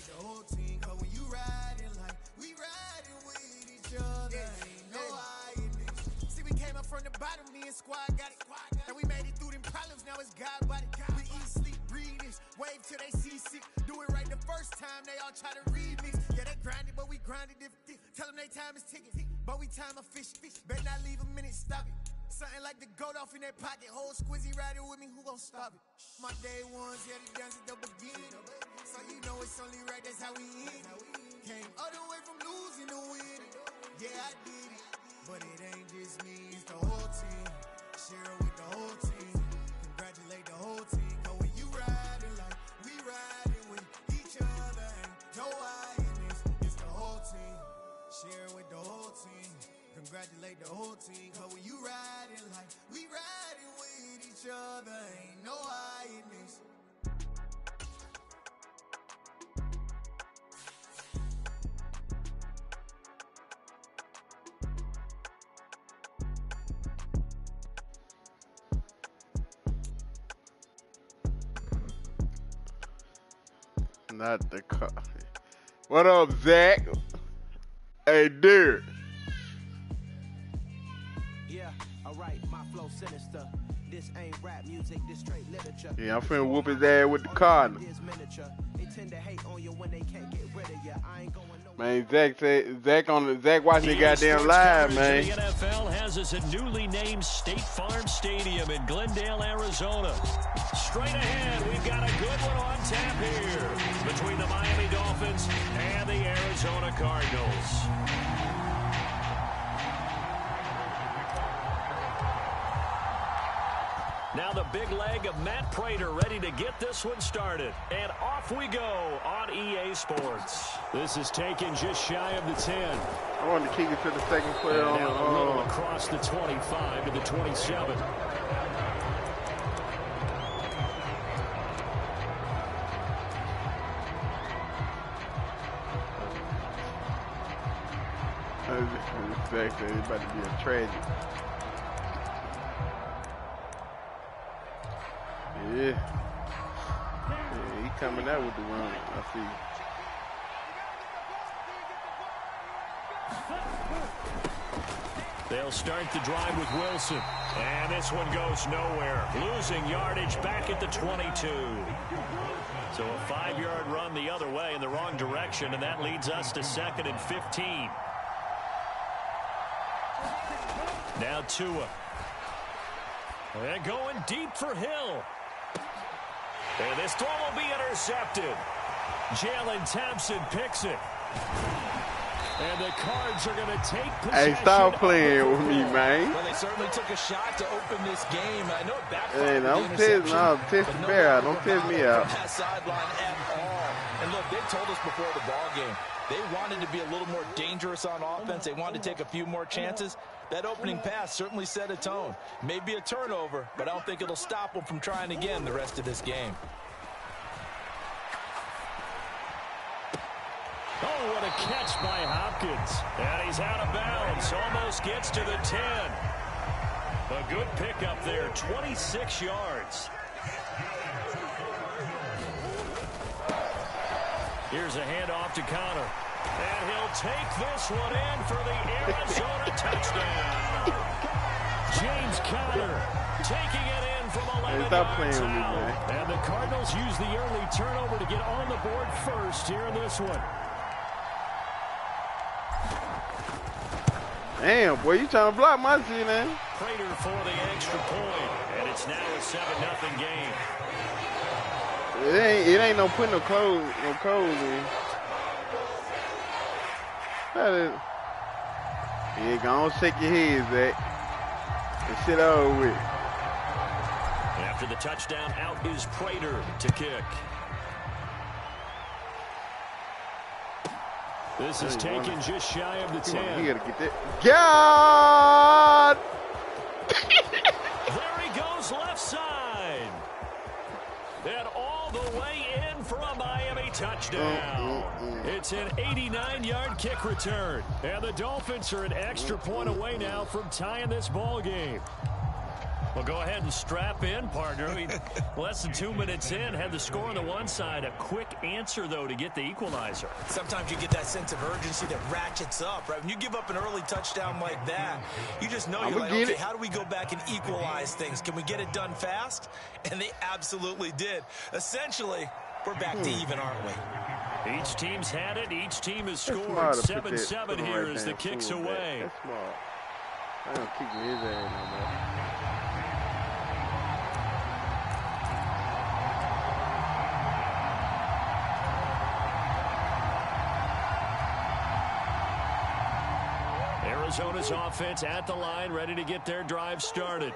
Congratulate the whole team, cause when you riding like we riding with each other, ain't no hiding this. See, we came up from the bottom, me and squad got it. And we made it through them problems, now it's God body. We eat, sleep, breathe this, wave till they see sick. Do it right the first time, they all try to remix. Yeah, they grinded, but we grinded different. Tell them they time is ticking, but we time a fish. Bet not leave a minute, stop it. Something like the goat off in their pocket. Whole squizzy riding with me, who gon' stop it? My day ones, yeah, they dance at the beginning. So you know it's only right, that's how we end. Came all the way from losing to winning. Yeah, I did it, but it ain't just me, it's the whole team. Share it with the whole team. Congratulate the whole team. Cause when you riding like we riding with each other, ain't no hiding this, it's the whole team. Share it with the whole team. Congratulate the whole team, cause when you riding like we riding with each other, ain't no hiding this. Not the car. What up, Zach? Hey, dude. Yeah, alright, my flow sinister. This ain't rap music, this straight literature. Yeah, I'm finna whoop his ass with the car. They tend to hate on you when they can't get rid of you. I ain't going Man, Zach watching the goddamn live, man. The NFL has us at newly named State Farm Stadium in Glendale, Arizona. Straight ahead, we've got a good one on tap here between the Miami Dolphins and the Arizona Cardinals. Now the big leg of Matt Prater ready to get this one started. And off we go on EA Sports. This is taken just shy of the 10. I wanted to kick it to the second player on a little across the 25 to the 27. Exactly, it's about to be a tragedy. Yeah, he coming out with the run. I see. They'll start the drive with Wilson. And this one goes nowhere. Losing yardage back at the 22. So a 5-yard run the other way in the wrong direction, and that leads us to 2nd and 15. Now Tua. They're going deep for Hill. And this throw will be intercepted. Jalen Thompson picks it. And the Cards are going to take possession. Hey, stop playing with me, man. Well, they certainly took a shot to open this game. I know it backfired. Hey, don't test the bear out. Don't test me out. That sideline at all. And look, they told us before the ball game, they wanted to be a little more dangerous on offense. They wanted to take a few more chances. That opening pass certainly set a tone. Maybe a turnover, but I don't think it'll stop them from trying again the rest of this game. Oh, what a catch by Hopkins. And he's out of bounds. Almost gets to the 10. A good pickup there, 26 yards. Here's a handoff to Connor. And he'll take this one in for the Arizona touchdown. James Conner taking it in from 11 yards out. And the Cardinals use the early turnover to get on the board first here in this one. Damn, boy, you trying to block my shit, man. Prater for the extra point. And it's now a 7-0 game. It ain't no putting no clothes in. That is. Yeah, go on, shake your head, Zach. And shit over with. After the touchdown, out is Prater to kick. This is taken just shy of the 10. He gotta get that. God! There he goes, left side. And all the way in for a Miami touchdown. It's an 89-yard kick return. And the Dolphins are an extra point away now from tying this ball game. Well, go ahead and strap in, partner. I mean, less than 2 minutes in, had the score on the one side. A quick answer, though, to get the equalizer. Sometimes you get that sense of urgency that ratchets up, right? When you give up an early touchdown like that, you just know you're like, okay, how do we go back and equalize things? Can we get it done fast? And they absolutely did. Essentially, we're back to even, aren't we? Each team's had it. Each team has scored. 7-7 here as the kick's away. That's smart. I don't kick his ass no more. Arizona's offense at the line, ready to get their drive started.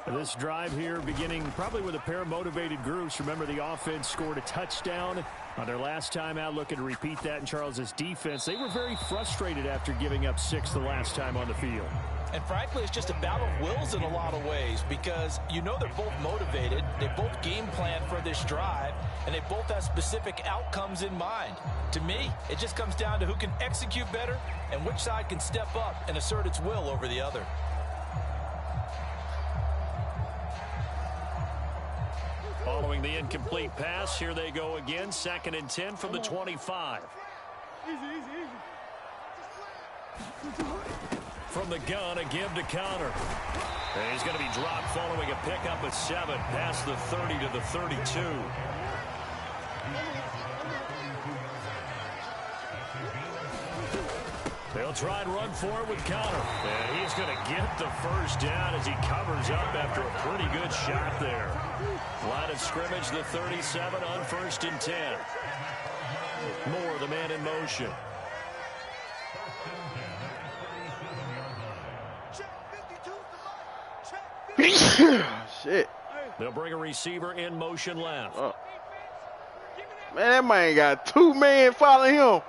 This drive here beginning probably with a pair of motivated groups. Remember, the offense scored a touchdown on their last time out, looking to repeat that in Charles's defense. They were very frustrated after giving up 6 the last time on the field. And frankly, it's just a battle of wills in a lot of ways because you know they're both motivated, they both game plan for this drive, and they both have specific outcomes in mind. To me, it just comes down to who can execute better and which side can step up and assert its will over the other. Following the incomplete pass, here they go again, 2nd and 10 from the 25. From the gun, a give to Connor. And he's going to be dropped following a pickup at 7, past the 30 to the 32. They'll try and run for it with Connor. And he's going to get the first down as he covers up after a pretty good shot there. Line of scrimmage, the 37 on 1st and 10. Moore, the man in motion. Shit. They'll bring a receiver in motion left. Oh. Man, that man got 2 men following him.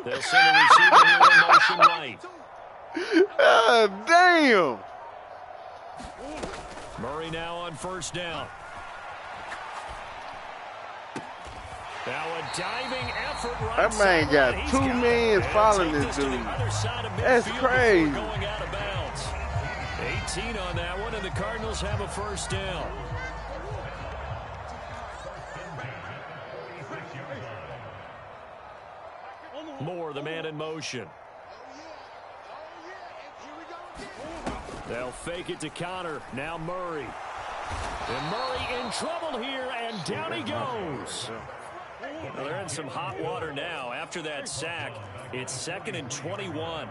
They'll send a receiver here in motion right. Damn. Murray now on 1st down. Now a diving effort right. That man got 2 men following this dude. That's crazy. Going out of bounds. 18 on that one, and the Cardinals have a 1st down. Moore, the man in motion. They'll fake it to Connor. Now Murray. And Murray in trouble here, and down he goes. Well, they're in some hot water now. After that sack, it's 2nd and 21.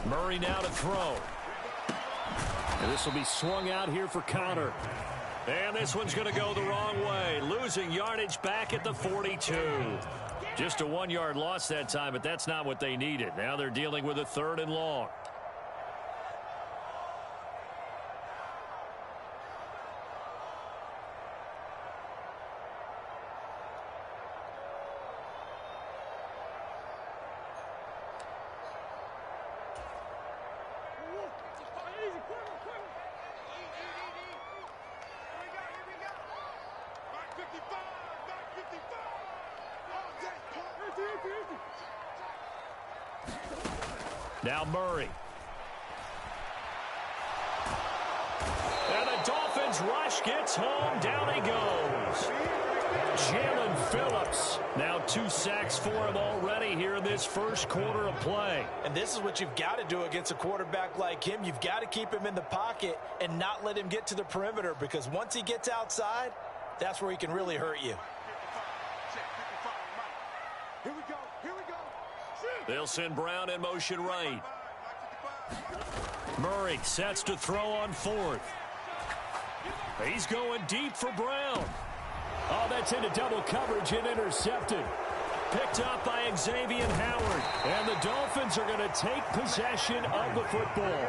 Murray now to throw. And this will be swung out here for Connor. And this one's going to go the wrong way. Losing yardage back at the 42. Just a 1-yard loss that time, but that's not what they needed. Now they're dealing with a 3rd and long. Now Murray. And the Dolphins rush gets home. Down he goes. Jalen Phillips. Now 2 sacks for him already here in this first quarter of play. And this is what you've got to do against a quarterback like him. You've got to keep him in the pocket and not let him get to the perimeter, because once he gets outside, that's where he can really hurt you. They'll send Brown in motion right. Murray sets to throw on 4th. He's going deep for Brown. Oh, that's into double coverage and intercepted. Picked up by Xavier Howard. And the Dolphins are going to take possession of the football.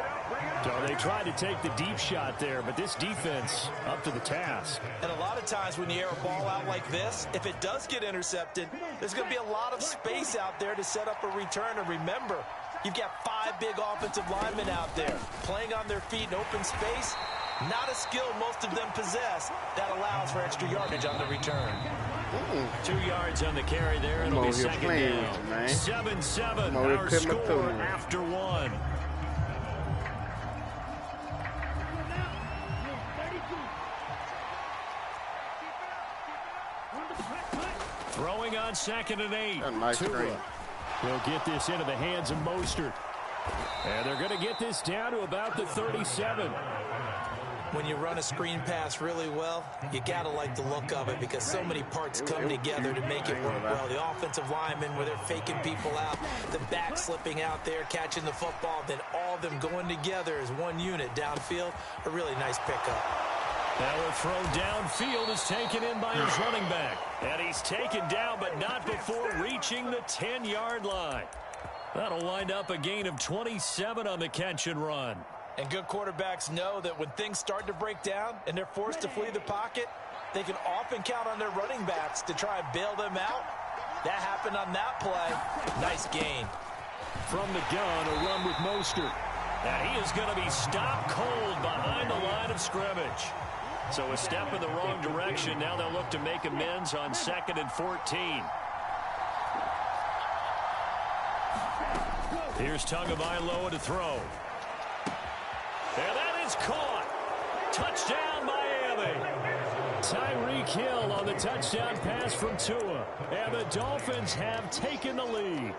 So they tried to take the deep shot there, but this defense up to the task. And a lot of times when you air a ball out like this, if it does get intercepted, there's going to be a lot of space out there to set up a return. And remember, you've got 5 big offensive linemen out there playing on their feet in open space. Not a skill most of them possess that allows for extra yardage on the return. 2 yards on the carry there. It'll be second down. 7-7, our score after 1. Throwing on 2nd and 8. Nice screen. They'll get this into the hands of Mostert. And they're going to get this down to about the 37. When you run a screen pass really well, you got to like the look of it because so many parts come together to make it work well. The offensive linemen, where they're faking people out, the back slipping out there, catching the football, then all of them going together as one unit downfield. A really nice pickup. Now a throw downfield is taken in by his running back. And he's taken down, but not before reaching the 10-yard line. That'll wind up a gain of 27 on the catch and run. And good quarterbacks know that when things start to break down and they're forced to flee the pocket, they can often count on their running backs to try and bail them out. That happened on that play. Nice gain. From the gun, a run with Mostert. And he is going to be stopped cold behind the line of scrimmage. So a step in the wrong direction. Now they'll look to make amends on 2nd and 14. Here's Tagovailoa to throw. And that is caught. Touchdown, Miami. Tyreek Hill on the touchdown pass from Tua. And the Dolphins have taken the lead.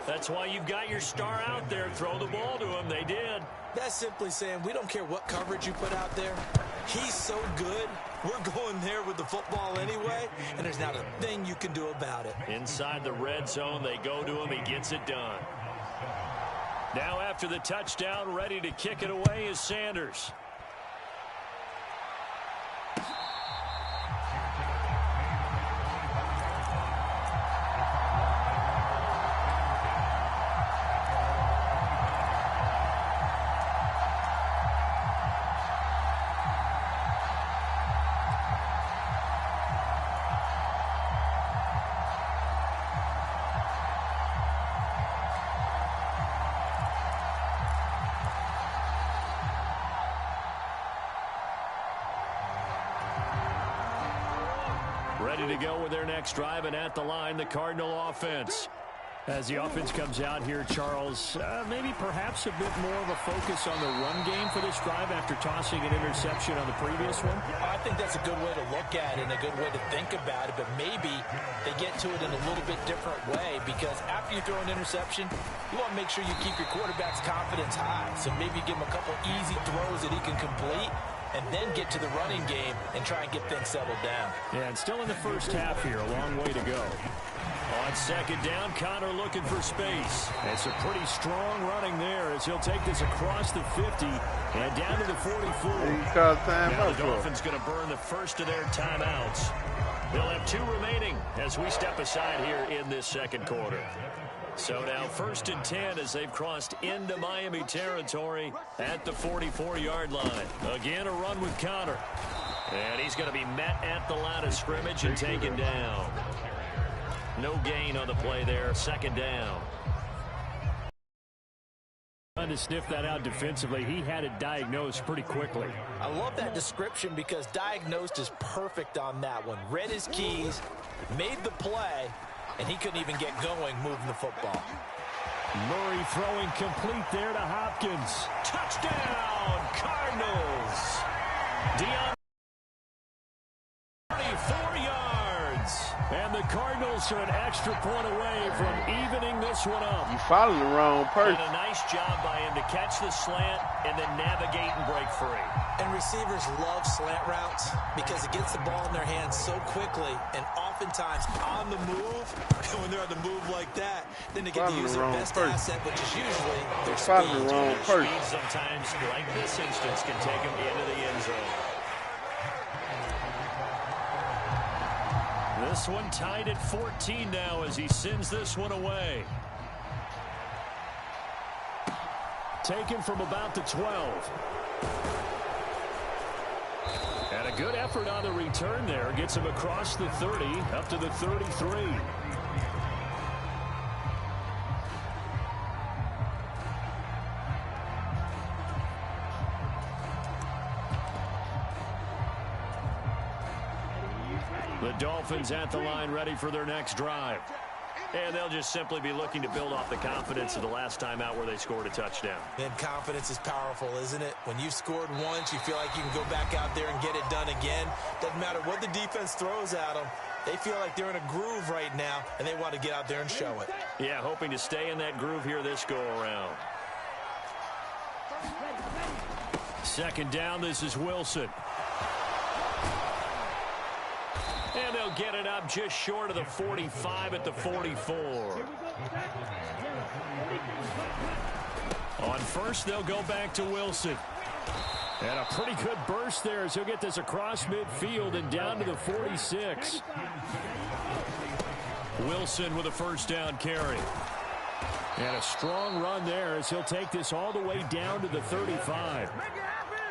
That's why you've got your star out there. Throw the ball to him. They did. That's simply saying we don't care what coverage you put out there. He's so good, we're going there with the football anyway, and there's not a thing you can do about it. Inside the red zone, they go to him. He gets it done. Now after the touchdown, ready to kick it away is Sanders. Ready to go with their next drive, and at the line, the Cardinal offense. As the offense comes out here, Charles, maybe perhaps a bit more of a focus on the run game for this drive after tossing an interception on the previous one? I think that's a good way to look at it and a good way to think about it, but maybe they get to it in a little bit different way because after you throw an interception, you want to make sure you keep your quarterback's confidence high. So maybe give him a couple easy throws that he can complete and then get to the running game and try and get things settled down. Yeah, and still in the first half here, a long way to go. On 2nd down, Connor looking for space. It's a pretty strong running there as he'll take this across the 50 and down to the 44. Now the Dolphins going to burn the first of their timeouts. They'll have 2 remaining as we step aside here in this second quarter. So now 1st and 10 as they've crossed into Miami territory at the 44-yard line. Again, a run with Connor. And he's going to be met at the line of scrimmage and taken down. No gain on the play there. 2nd down. Trying to sniff that out defensively. He had it diagnosed pretty quickly. I love that description because diagnosed is perfect on that one. Read his keys, made the play, and he couldn't even get going moving the football. Murray throwing complete there to Hopkins. Touchdown, Cardinals. Deion, 34 yards. And the Cardinals are an extra point away from evening this one up. You followed the wrong person. And a nice job by him to catch the slant and then navigate and break free. And receivers love slant routes because it gets the ball in their hands so quickly and oftentimes on the move. And when they're on the move like that, then they get to use their best asset, which is usually their speed. Speed sometimes, like this instance, can take them into the end zone. This one tied at 14 now as he sends this one away. Taken from about the 12. And a good effort on the return there. Gets him across the 30, up to the 33. The The Dolphins at the line ready for their next drive. And they'll just simply be looking to build off the confidence of the last time out where they scored a touchdown. And confidence is powerful, isn't it? When you've scored once, you feel like you can go back out there and get it done again. Doesn't matter what the defense throws at them. They feel like they're in a groove right now, and they want to get out there and show it. Yeah, hoping to stay in that groove here this go-around. Second down, this is Wilson. And they'll get it up just short of the 45 at the 44. On first, they'll go back to Wilson. And a pretty good burst there as he'll get this across midfield and down to the 46. Wilson with a first down carry. And a strong run there as he'll take this all the way down to the 35.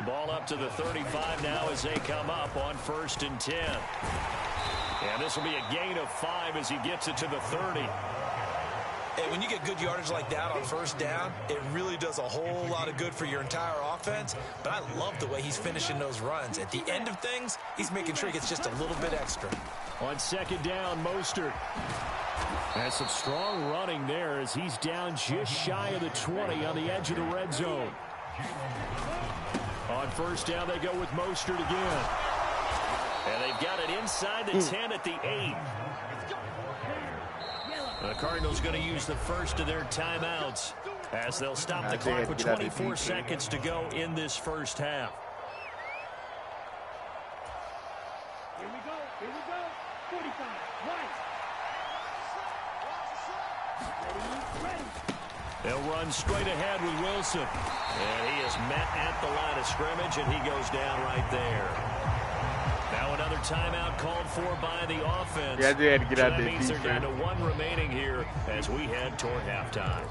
Ball up to the 35 now as they come up on 1st and 10. And this will be a gain of 5 as he gets it to the 30. Hey, when you get good yardage like that on first down, it really does a whole lot of good for your entire offense. But I love the way he's finishing those runs. At the end of things, he's making sure he gets just a little bit extra. On second down, Mostert. And some strong running there as he's down just shy of the 20 on the edge of the red zone. On first down, they go with Mostert again. And they've got it inside the 10 at the 8. The Cardinals going to use the first of their timeouts as they'll stop the clock with 24 seconds to go in this first half. Here we go. 45, right. Ready. They'll run straight ahead with Wilson. And he is met at the line of scrimmage, and he goes down right there. Now another timeout called for by the offense. Yeah, they had to get out that there. means they're down to 1 remaining here as we head toward halftime.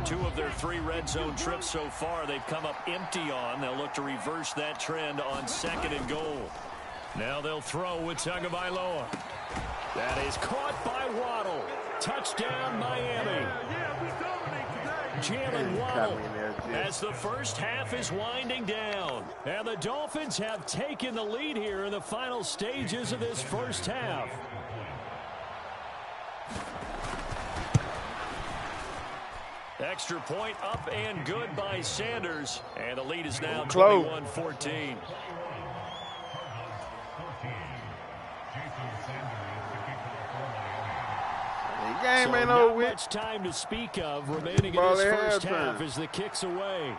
Two of their 3 red zone trips so far they've come up empty on. They'll look to reverse that trend on 2nd and goal. Now they'll throw with Tagovailoa. That is caught by Waddle. Touchdown, Miami. Jalen Waddle as the first half is winding down. And the Dolphins have taken the lead here in the final stages of this first half. Extra point up and good by Sanders. And the lead is now 21-14. Game ain't not over with. much time to speak of remaining in this first half as the kick's away.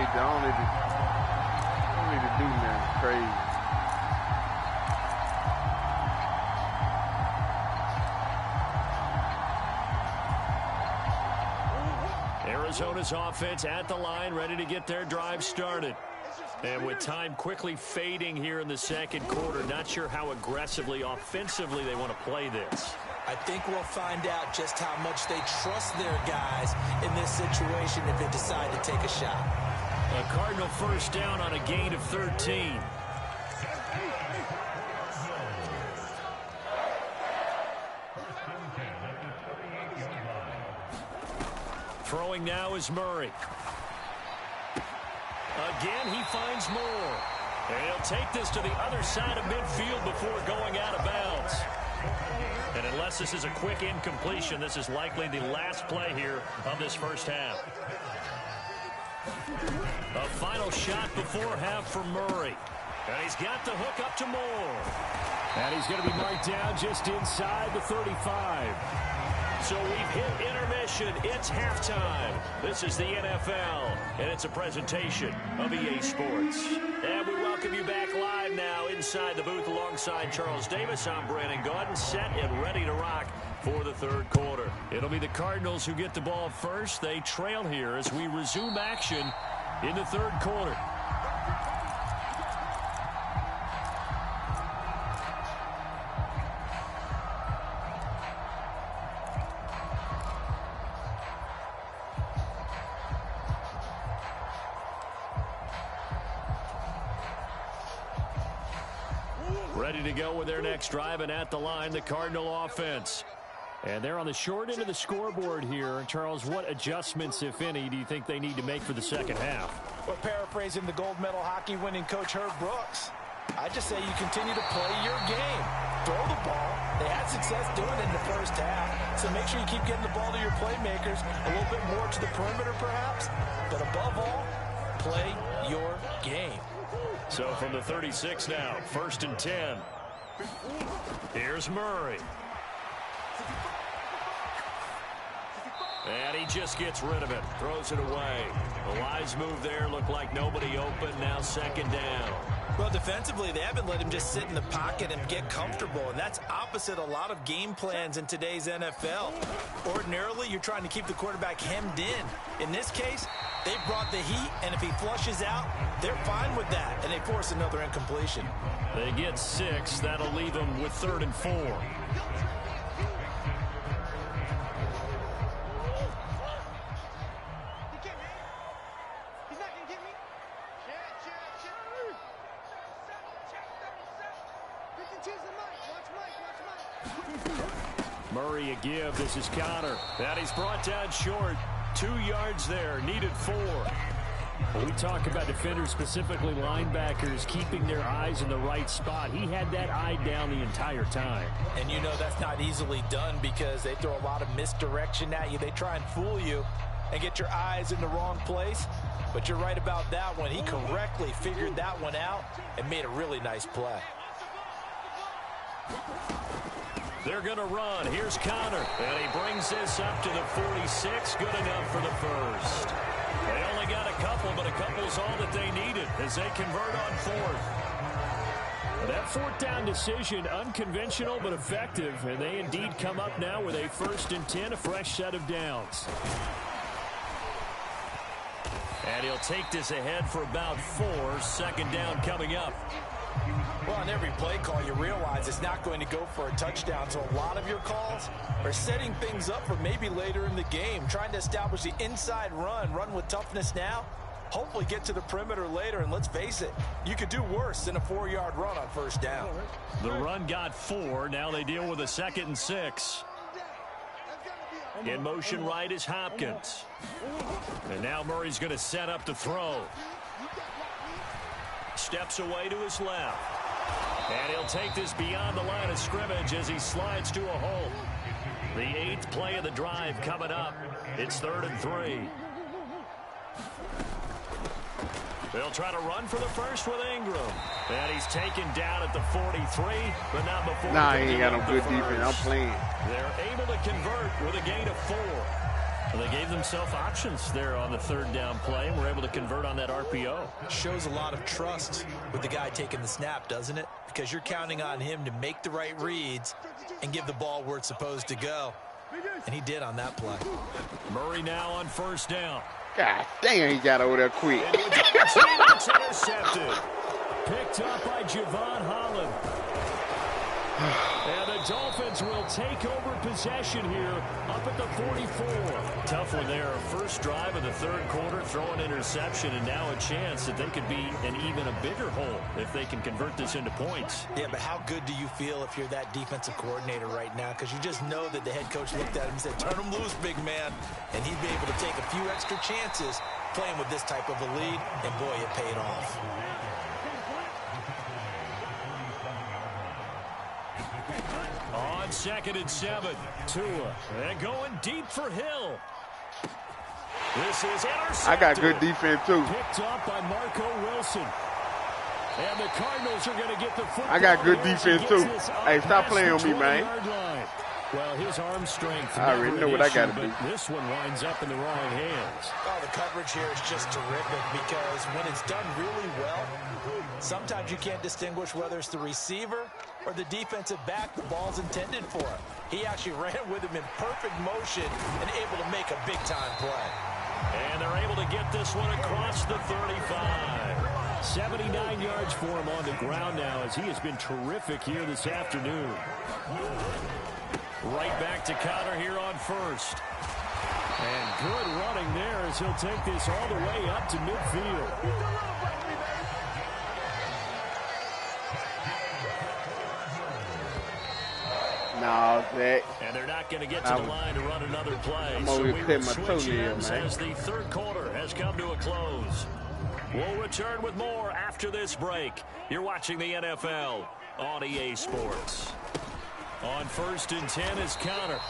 I don't need to do nothing crazy. Arizona's offense at the line, ready to get their drive started. And with time quickly fading here in the second quarter, not sure how aggressively, offensively they want to play this. I think we'll find out just how much they trust their guys in this situation if they decide to take a shot. A Cardinal first down on a gain of 13. Throwing now is Murray. Again, he finds Moore. And he'll take this to the other side of midfield before going out of bounds. And unless this is a quick incompletion, this is likely the last play here of this first half. A final shot before half for Murray. And he's got the hook up to Moore. And he's going to be marked down just inside the 35. So we've hit intermission. It's halftime. This is the NFL, and it's a presentation of EA Sports. And we welcome you back live now inside the booth alongside Charles Davis. I'm Brandon Gaudin, set and ready to rock for the third quarter. It'll be the Cardinals who get the ball first. They trail here as we resume action in the third quarter. Ready to go with their next drive, and at the line, the Cardinal offense. And they're on the short end of the scoreboard here. Charles, what adjustments, if any, do you think they need to make for the second half? Well, paraphrasing the gold medal hockey winning coach Herb Brooks, I just say you continue to play your game. Throw the ball. They had success doing it in the first half, so make sure you keep getting the ball to your playmakers, a little bit more to the perimeter perhaps, but above all, play your game. So from the 36 now, 1st and 10. Here's Murray. And he just gets rid of it, throws it away. The wise move there, looked like nobody open, now 2nd down. Well, defensively, they haven't let him just sit in the pocket and get comfortable, and that's opposite a lot of game plans in today's NFL. Ordinarily, you're trying to keep the quarterback hemmed in. In this case, they brought the heat, and if he flushes out, they're fine with that, and they force another incompletion. They get 6. That'll leave them with 3rd and 4. Murray a give. This is Connor. And he's brought down short. 2 yards there. Needed 4. When we talk about defenders, specifically linebackers, keeping their eyes in the right spot, he had that eye down the entire time. And you know that's not easily done because they throw a lot of misdirection at you. They try and fool you and get your eyes in the wrong place. But you're right about that one. He correctly figured that one out and made a really nice play. They're going to run. Here's Connor. And he brings this up to the 46. Good enough for the first. They only got a couple, but a couple's all that they needed as they convert on 4th. That 4th down decision, unconventional but effective. And they indeed come up now with a 1st and 10, a fresh set of downs. And he'll take this ahead for about 4. 2nd down coming up. Well, on every play call, you realize it's not going to go for a touchdown. So a lot of your calls are setting things up for maybe later in the game, trying to establish the inside run with toughness now, hopefully get to the perimeter later. And let's face it, you could do worse than a 4-yard run on 1st down. The run got 4. Now they deal with a 2nd and 6. In motion right is Hopkins. And now Murray's going to set up the throw. Steps away to his left. And he'll take this beyond the line of scrimmage as he slides to a hole. The 8th play of the drive coming up. It's 3rd and 3. They'll try to run for the first with Ingram. And he's taken down at the 43, but not before. Nah, he ain't got no good defense. I'm playing. They're able to convert with a gain of 4. Well, they gave themselves options there on the 3rd down play and were able to convert on that RPO. Shows a lot of trust with the guy taking the snap, doesn't it? Because you're counting on him to make the right reads and give the ball where it's supposed to go. And he did on that play. Murray now on 1st down. God damn, he got over there quick. It's intercepted. Picked up by Javon Holland. And the Dolphins will take over possession here up at the 44. Tough one there. First drive of the 3rd quarter, throw an interception, and now a chance that they could be in even a bigger hole if they can convert this into points. Yeah, but how good do you feel if you're that defensive coordinator right now? Because you just know that the head coach looked at him and said, turn him loose, big man. And he'd be able to take a few extra chances playing with this type of a lead, and boy, it paid off. On 2nd and 7, Tua, and going deep for Hill. This is intercepted. I got good defense, too. Picked up by Marco Wilson. And the Cardinals are going to get the football. I got good defense, too. Hey, stop playing on me, man. Well, his arm strength. I already know what I got to do. This one winds up in the wrong hands. Oh, the coverage here is just terrific because when it's done really well, sometimes you can't distinguish whether it's the receiver or the defensive back the ball's intended for. He actually ran with him in perfect motion and able to make a big-time play. And they're able to get this one across the 35. 79 yards for him on the ground now as he has been terrific here this afternoon. Right back to Connor here on 1st. And good running there as he'll take this all the way up to midfield. No, Zach. And they're not going to get to the line to run another play. I'm So over we here will cutting my switch toenail, ends man. as the third quarter has come to a close. We'll return with more after this break. You're watching the NFL on EA Sports. On 1st and 10 is Connor.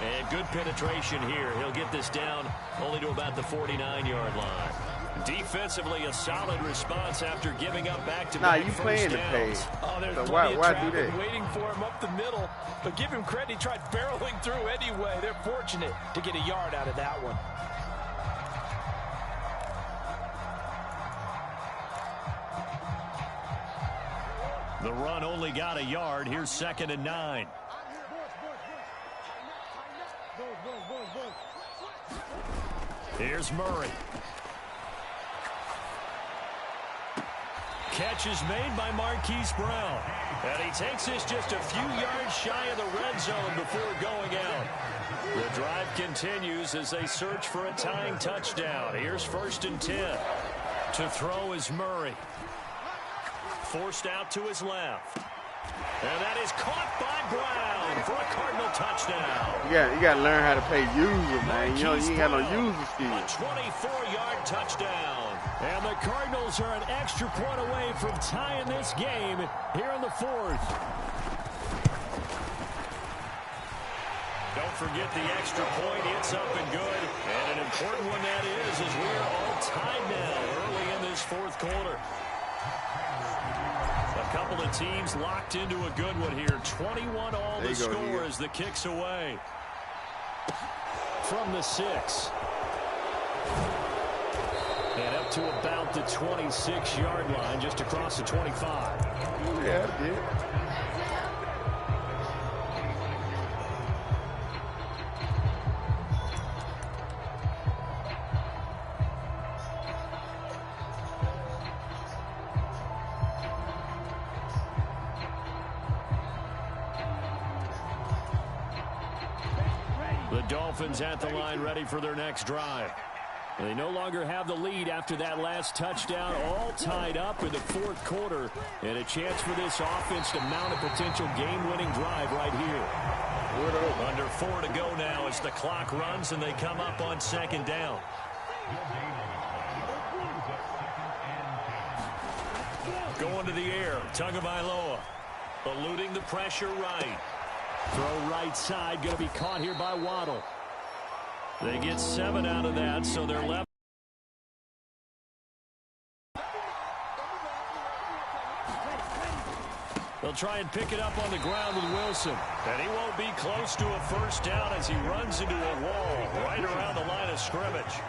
And good penetration here. He'll get this down only to about the 49-yard line. Defensively, a solid response after giving up back-to-back you playing the pass. Oh, there's So plenty why of do traffic that? waiting for him up the middle. But give him credit. He tried barreling through anyway. They're fortunate to get a yard out of that one. The run only got a yard. Here's 2nd and 9. Here's Murray. Catch is made by Marquise Brown. And he takes this just a few yards shy of the red zone before going out. The drive continues as they search for a tying touchdown. Here's 1st and 10. To throw is Murray. Forced out to his left. And that is caught by Brown for a Cardinal touchdown. You got to learn how to play user, man. You ain't got no user skill. A 24-yard touchdown. And the Cardinals are an extra point away from tying this game here in the 4th. Don't forget the extra point. It's up and good. And an important one that is, as we are all tied now early in this 4th quarter. A couple of teams locked into a good one here. 21 all the score as the kick's away. From the 6. And up to about the 26-yard line, just across the 25. Yeah, I did. The Dolphins at the line ready for their next drive. They no longer have the lead after that last touchdown, all tied up in the 4th quarter, and a chance for this offense to mount a potential game-winning drive right here. Under 4 to go now as the clock runs and they come up on 2nd down. Going to the air, Tagovailoa, eluding the pressure right. Throw right side, going to be caught here by Waddle. They get 7 out of that, so they're left. They'll try and pick it up on the ground with Wilson. And he won't be close to a 1st down as he runs into a wall right around the line of scrimmage.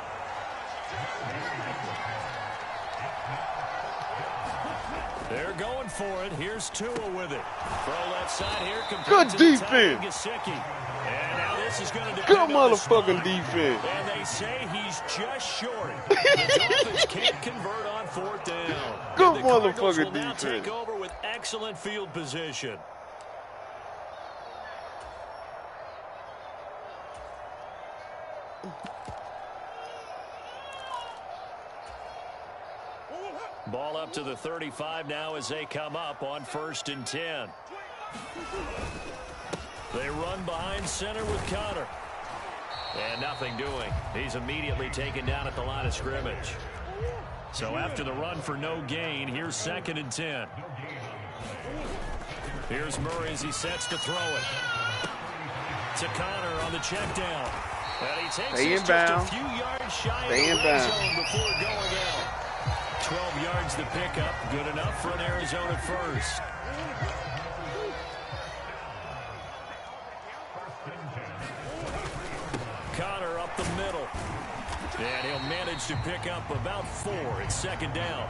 They're going for it. Here's Tua with it. Throw left side here. Good defense. Gesicki. And now this is going to good motherfucking defense. And they say he's just short. The Dolphins can't convert on 4th down. Good the Cardinals motherfucking will now defense. take over with excellent field position. Ball up to the 35 now as they come up on 1st and 10. They run behind center with Connor. And nothing doing. He's immediately taken down at the line of scrimmage. So after the run for no gain, here's 2nd and 10. Here's Murray as he sets to throw it. To Connor on the check down. And he takes it just a few yards shy of the red zone before going out. 12 yards to pick up. Good enough for an Arizona 1st. Connor up the middle. And he'll manage to pick up about 4 at 2nd down.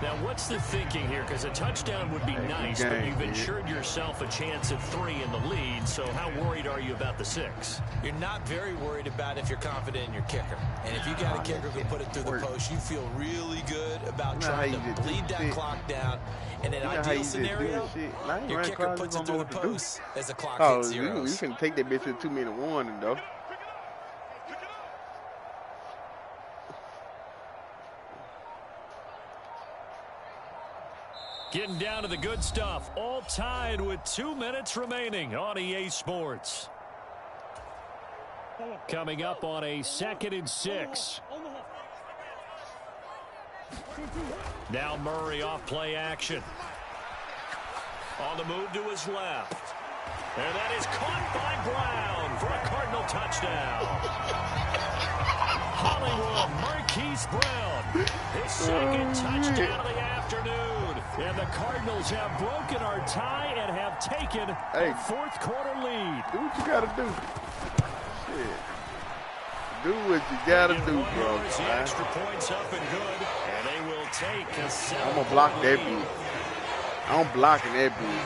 Now, what's the thinking here? Because a touchdown would be nice, but you've ensured yourself a chance at 3 in the lead, so how worried are you about the 6? You're not very worried about if you're confident in your kicker. And if you got a kicker who can put it through the post, you feel really good about trying to bleed that clock down. In an ideal scenario, your kicker puts it through the post as the clock hits zeros. You can take that bitch to 2-minute warning, though. Getting down to the good stuff. All tied with 2 minutes remaining on EA Sports. Coming up on a 2nd and 6. Now Murray off play action. On the move to his left. And that is caught by Brown for a Cardinal touchdown. Hollywood Marquise Brown, his 2nd touchdown of the afternoon. And the Cardinals have broken our tie and have taken a 4th quarter lead. Do what you got to do. Shit. Do what you got to do, bro. The extra points up and good. And they will take a 7. I'm going to block that beat. I'm blocking that beat.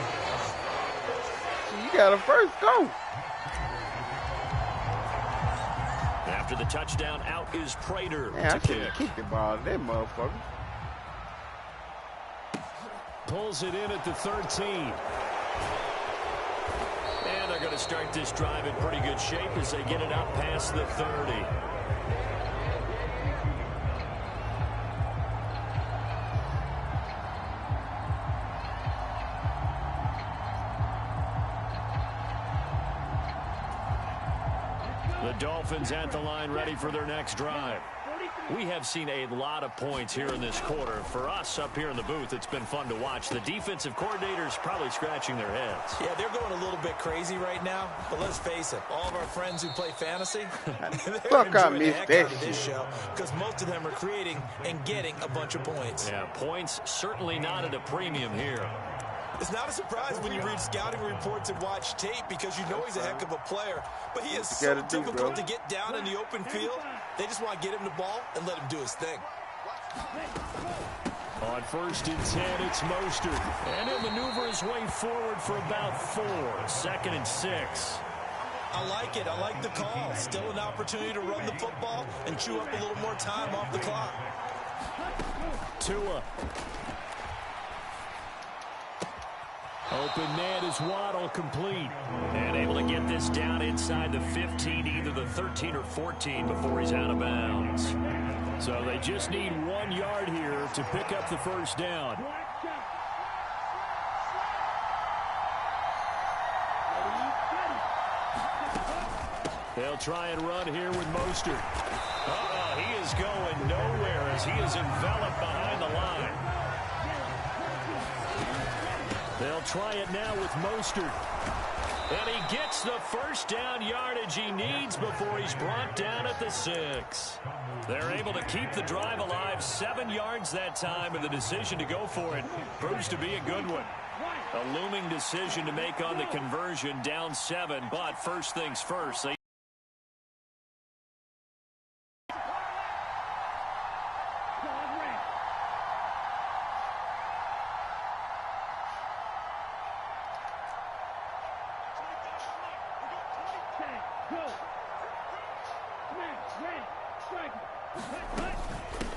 You got to first go. After the touchdown, out is Prater Man, to kick. Kick the ball to that motherfucker. Pulls it in at the 13. And they're going to start this drive in pretty good shape as they get it up past the 30. The Dolphins at the line ready for their next drive. We have seen a lot of points here in this quarter. For us up here in the booth, it's been fun to watch. The defensive coordinators probably scratching their heads. Yeah, they're going a little bit crazy right now. But let's face it, all of our friends who play fantasy, they're enjoying the heck out of this show because most of them are creating and getting a bunch of points. Yeah, points certainly not at a premium here. It's not a surprise when you read scouting reports and watch tape because you know he's a heck of a player. But he is so difficult to get down in the open field. They just want to get him the ball and let him do his thing. On 1st and 10, it's Mostert. And he'll maneuver his way forward for about 4. 2nd and 6. I like it. I like the call. Still an opportunity to run the football and chew up a little more time off the clock. Tua. Open man is Waddle, complete. And able to get this down inside the 15, either the 13 or 14 before he's out of bounds. So they just need 1 yard here to pick up the first down. They'll try and run here with Mostert. He is going nowhere as he is enveloped behind the line. They'll try it now with Mostert. And he gets the first down yardage he needs before he's brought down at the 6. They're able to keep the drive alive, 7 yards that time, and the decision to go for it proves to be a good one. A looming decision to make on the conversion, down 7, but first things first.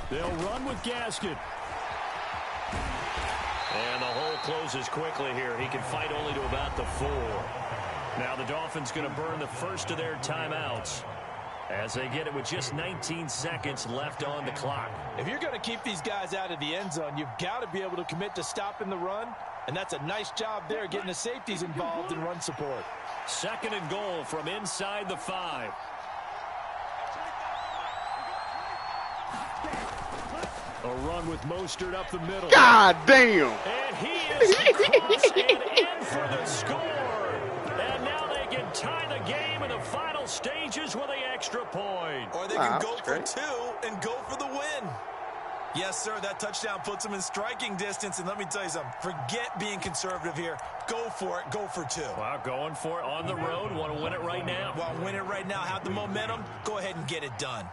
They'll run with Gaskin. And the hole closes quickly here. He can fight only to about the 4. Now the Dolphins going to burn the first of their timeouts as they get it with just 19 seconds left on the clock. If you're going to keep these guys out of the end zone, you've got to be able to commit to stopping the run. And that's a nice job there, getting the safeties involved in run support. 2nd and goal from inside the 5. A run with Mostert up the middle. God damn. And he is across and in for the score. And now they can tie the game in the final stages with the extra point. Or they can go for 2 and go for the win. Yes, sir, that touchdown puts them in striking distance. And let me tell you something, forget being conservative here. Go for it, go for 2. Wow, going for it on the road. Want to win it right now? Well, win it right now, have the momentum. Go ahead and get it done.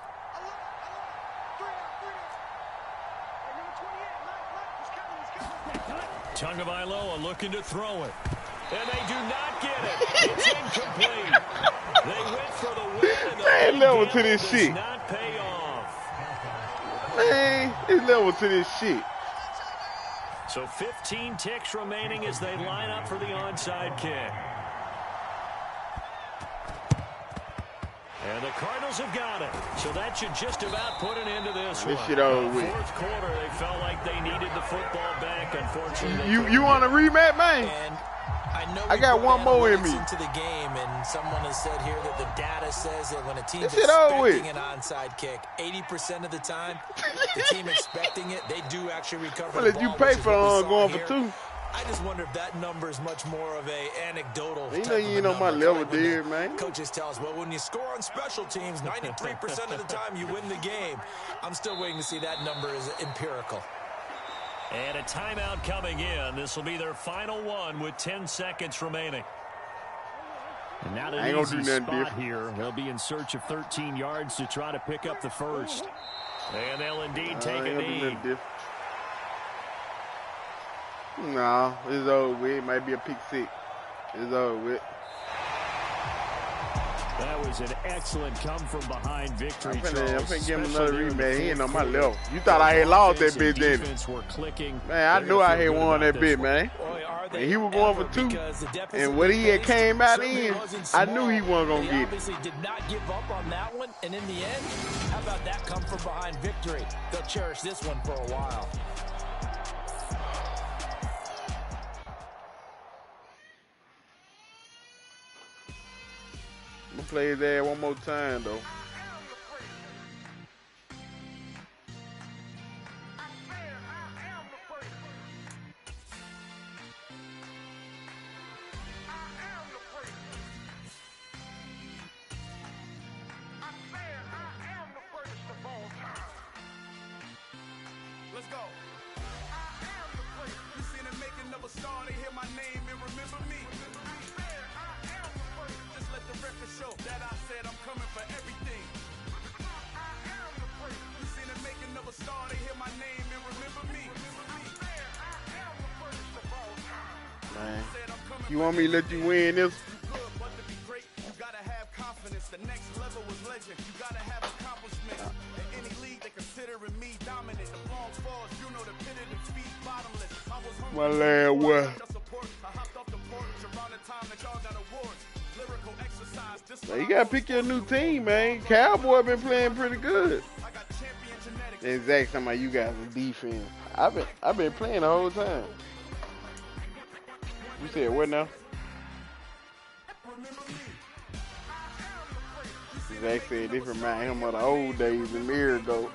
Tagovailoa looking to throw it. And they do not get it. It's incomplete. They went for the win. And the Man, level to this shit. does not pay off. Man, it's level to this shit. So 15 ticks remaining as they line up for the onside kick. And the Cardinals have got it. So that should just about put an end to this one. Shit over with. Fourth quarter, they felt like they needed the football back. Unfortunately, you want a rematch, man? And I got one more in me. Into the game, and someone has said here that the data says that when a team is expecting an onside kick, 80% of the time, the team expecting it, they do actually recover. Well, if you pay for going for 2. I just wonder if that number is much more of a anecdotal. You know you ain't on my level, dude, man. Coaches tell us, well, when you score on special teams, 93% of the time you win the game. I'm still waiting to see that number is empirical. And a timeout coming in. This will be their final one with 10 seconds remaining. And now an easy spot here. They'll be in search of 13 yards to try to pick up the first. And they'll indeed take a knee. No, it's over with. It might be a pick 6. It's over with. That was an excellent come-from-behind victory, I'm finna give him another rematch. He ain't on my level. You thought I had lost that bitch, didn't you? Man, I knew I had won that bitch, man. And he was going for 2. And what he had came out in, I knew he wasn't going to get it. Obviously did not give up on that one. And in the end, how about that come-from-behind victory? They'll cherish this one for a while. I'm going to play his ass one more time, though. Let's go. I am the place. You seen the making of a star, they hear my name and remember me. I am the place. Just let the record show that I said I'm coming for everything. I am the place. You seen the making of a star, they hear my name and remember me. I am the place of all time. Man, you want me to let you win this? Good, but to be great, you gotta have confidence. The next level was legend. You gotta have accomplishments. In any league, they considering me dominant. The Bronx Falls, you know the pit of the feet, bottomless. I was hungry. My lad, what? I hopped off the porch around the time that y'all got awards. Lyrical exercise. Now you gotta pick your new team, man. Cowboy been playing pretty good. I got champion genetics. And Zach, talking about you guys are defense. I've been playing the whole time. You said what now? Zach said this remind him of the old days a year ago.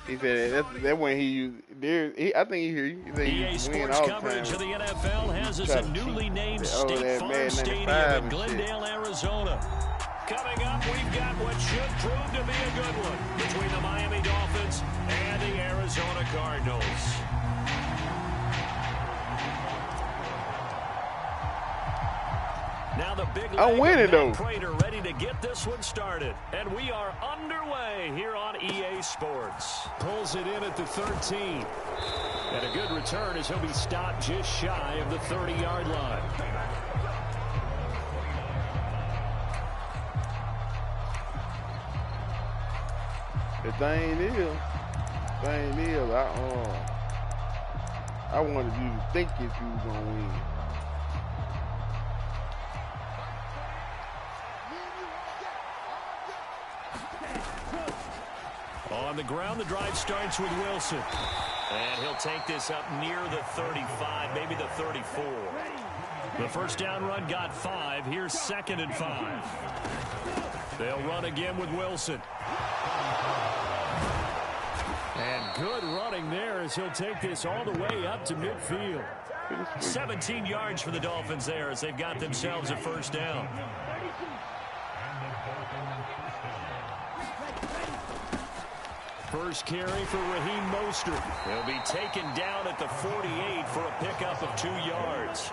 He said that when he used there. I think he hear you. He said EA Sports coverage of the NFL has us a newly named State Farm Stadium in Glendale, Arizona. Coming up, we've got what should prove to be a good one between the Miami Dolphins and the Arizona Cardinals. Now the big I'm winning though. Prater ready to get this one started, and we are underway here on EA Sports. Pulls it in at the 13, and a good return as he'll be stopped just shy of the 30-yard line. The thing is, I wanted you to think if you was gonna win. On the ground, the drive starts with Wilson. And he'll take this up near the 35, maybe the 34. The first down run got 5. Here's 2nd and 5. They'll run again with Wilson. And good running there as he'll take this all the way up to midfield. 17 yards for the Dolphins there as they've got themselves a first down. First carry for Raheem Mostert. He'll be taken down at the 48 for a pickup of 2 yards.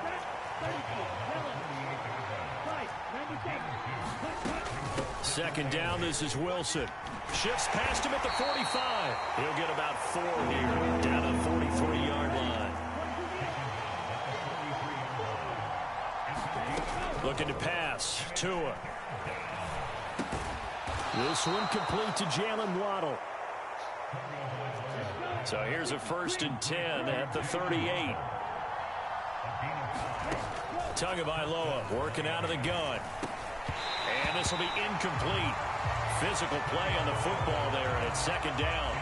Second down, this is Wilson. Shifts past him at the 45. He'll get about 4 here, down at the 43-yard line. Looking to pass. Tua. This one complete to Jalen Waddle. So here's a 1st and 10 at the 38. Tagovailoa working out of the gun. And this will be incomplete. Physical play on the football there, and it's second down.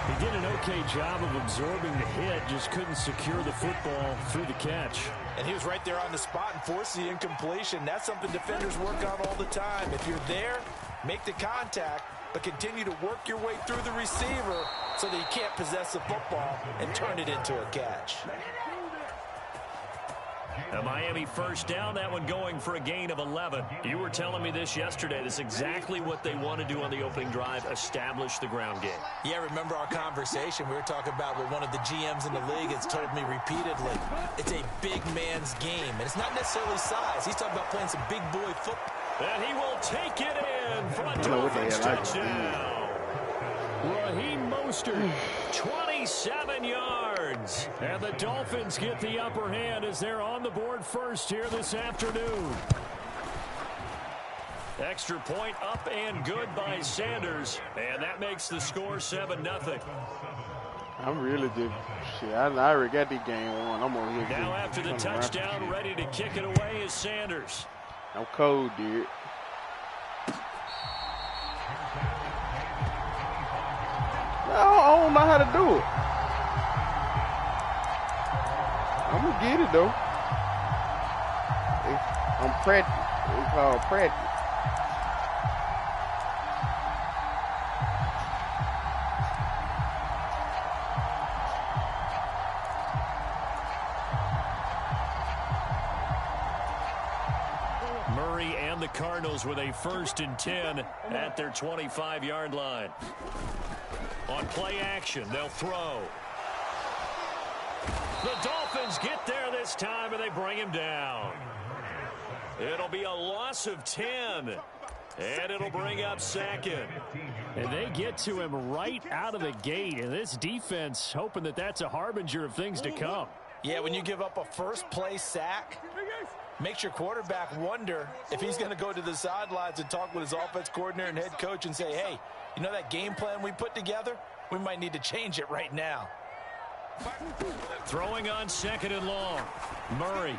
He did an okay job of absorbing the hit, just couldn't secure the football through the catch. And he was right there on the spot and forced the incompletion. That's something defenders work on all the time. If you're there, make the contact, but continue to work your way through the receiver so that you can't possess the football and turn it into a catch. A Miami first down, that one going for a gain of 11. You were telling me this yesterday. This is exactly what they want to do on the opening drive, establish the ground game. Yeah, remember our conversation? We were talking about what one of the GMs in the league has told me repeatedly. It's a big man's game, and it's not necessarily size. He's talking about playing some big boy football. And he will take it in for a Dolphins touchdown. Raheem Mostert, 27 yards. And the Dolphins get the upper hand as they're on the board first here this afternoon. Extra point up and good by Sanders. And that makes the score 7-0. I'm really just, shit, I already got the game won. I'm over here. Now after the touchdown, ready to kick it away is Sanders. I'm cold, dude. I don't know how to do it. I'm going to get it, though. I'm practicing. It's called practice. Murray and the Cardinals with a 1st and 10 at their 25-yard line. On play action, they'll throw. The Dolphins get there this time, and they bring him down. It'll be a loss of 10, and it'll bring up 2nd. And they get to him right out of the gate, and this defense hoping that that's a harbinger of things to come. Yeah, when you give up a first-play sack, makes your quarterback wonder if he's going to go to the sidelines and talk with his offense coordinator and head coach and say, hey, you know that game plan we put together? We might need to change it right now. Throwing on 2nd and long. Murray.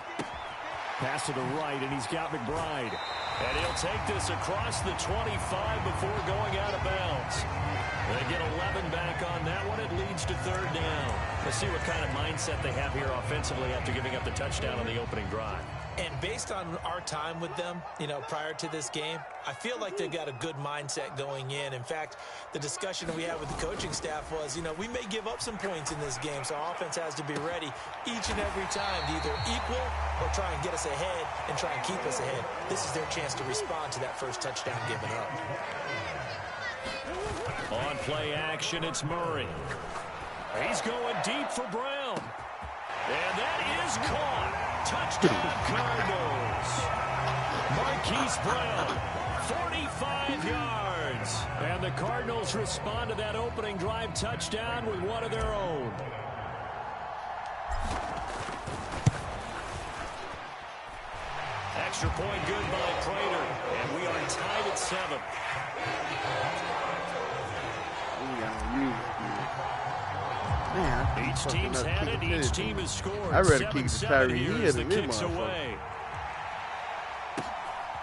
Pass to the right, and he's got McBride. And he'll take this across the 25 before going out of bounds. They get 11 back on that one. It leads to 3rd down. Let's see what kind of mindset they have here offensively after giving up the touchdown on the opening drive. And based on our time with them, prior to this game, I feel like they've got a good mindset going in. In fact, the discussion we had with the coaching staff was, we may give up some points in this game, so our offense has to be ready each and every time to either equal or try and get us ahead and try and keep us ahead. This is their chance to respond to that first touchdown given up. On play action, it's Murray. He's going deep for Brown. And that is caught. Touchdown Cardinals. Marquise Brown, 45 yards. And the Cardinals respond to that opening drive touchdown with one of their own. Extra point good by Prater. And we are tied at 7. Man, each team's had it. Each team has scored. I'd rather kick the 7-7 Tyree here Hill as the than them kicks away.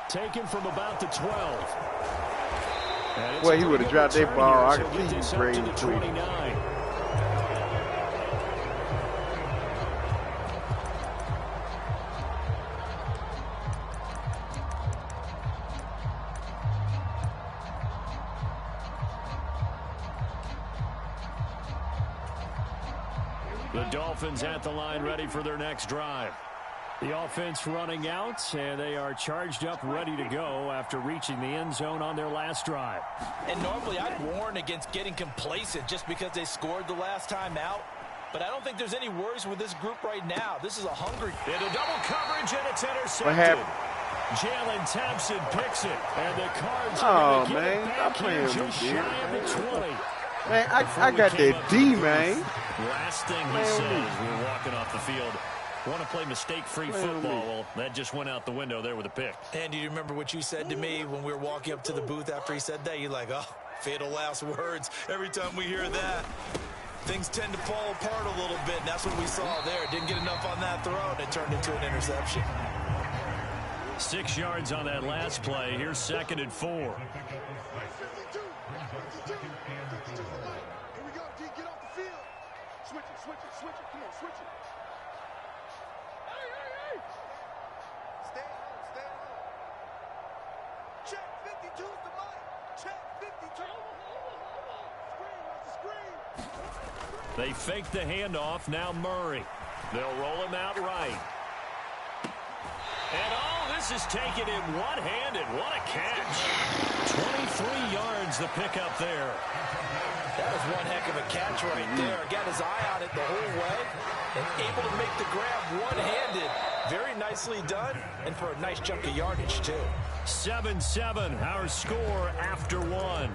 Taken from about the 12. Well, he would have dropped that ball. I could see you bring it 29. The Dolphins at the line ready for their next drive. The offense running out, and they are charged up, ready to go after reaching the end zone on their last drive. And normally I'd warn against getting complacent just because they scored the last time out. But I don't think there's any worries with this group right now. This is a hungry... Into double coverage, and it's intercepted. What happened? Jalen Thompson picks it. And the Cards are going to get it back here just shy of the 20. Man, I got that D, man. Last thing he said as we were walking off the field. Want to play mistake-free football. Well, that just went out the window there with a pick. And do you remember what you said to me when we were walking up to the booth after he said that? You're like, oh, fatal last words. Every time we hear that. things tend to fall apart a little bit, and that's what we saw there. Didn't get enough on that throw, and it turned into an interception. 6 yards on that last play. Here's 2nd and 4. Here we go, D, get off the field. Switch it, switch it, switch it. Come on, switch it. Hey! Stay home, stay home. Check 52's the mic. Check 52. Screen, watch the screen. They fake the handoff. Now Murray. They'll roll him out right. And this is taken in one-handed. What a catch. 23 yards the pickup there. That was one heck of a catch right there. Got his eye on it the whole way and able to make the grab one-handed. Very nicely done, and for a nice chunk of yardage, too. 7-7, our score after 1.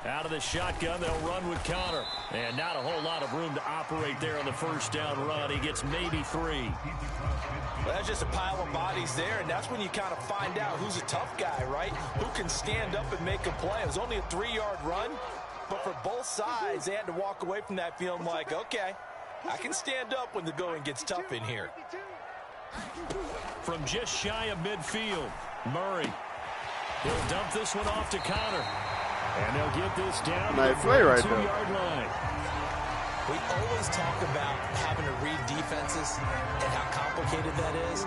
Out of the shotgun, they'll run with Connor. And not a whole lot of room to operate there on the first down run. He gets maybe 3. Well, that's just a pile of bodies there, and that's when you kind of find out who's a tough guy, right? Who can stand up and make a play. It was only a 3-yard run, but for both sides, they had to walk away from that feeling like, okay, I can stand up when the going gets tough in here. From just shy of midfield, Murray. He'll dump this one off to Connor. And they'll get this down to the 42-yard line. We always talk about having to read defenses and how complicated that is.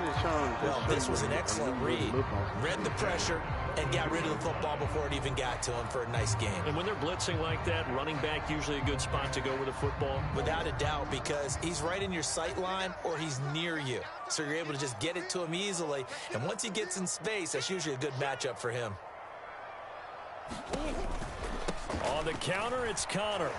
Well, this was an excellent read. Read the pressure and got rid of the football before it even got to him for a nice game. And when they're blitzing like that, running back usually a good spot to go with the football? Without a doubt, because he's right in your sight line or he's near you. So you're able to just get it to him easily. And once he gets in space, that's usually a good matchup for him. On the counter, it's Connor.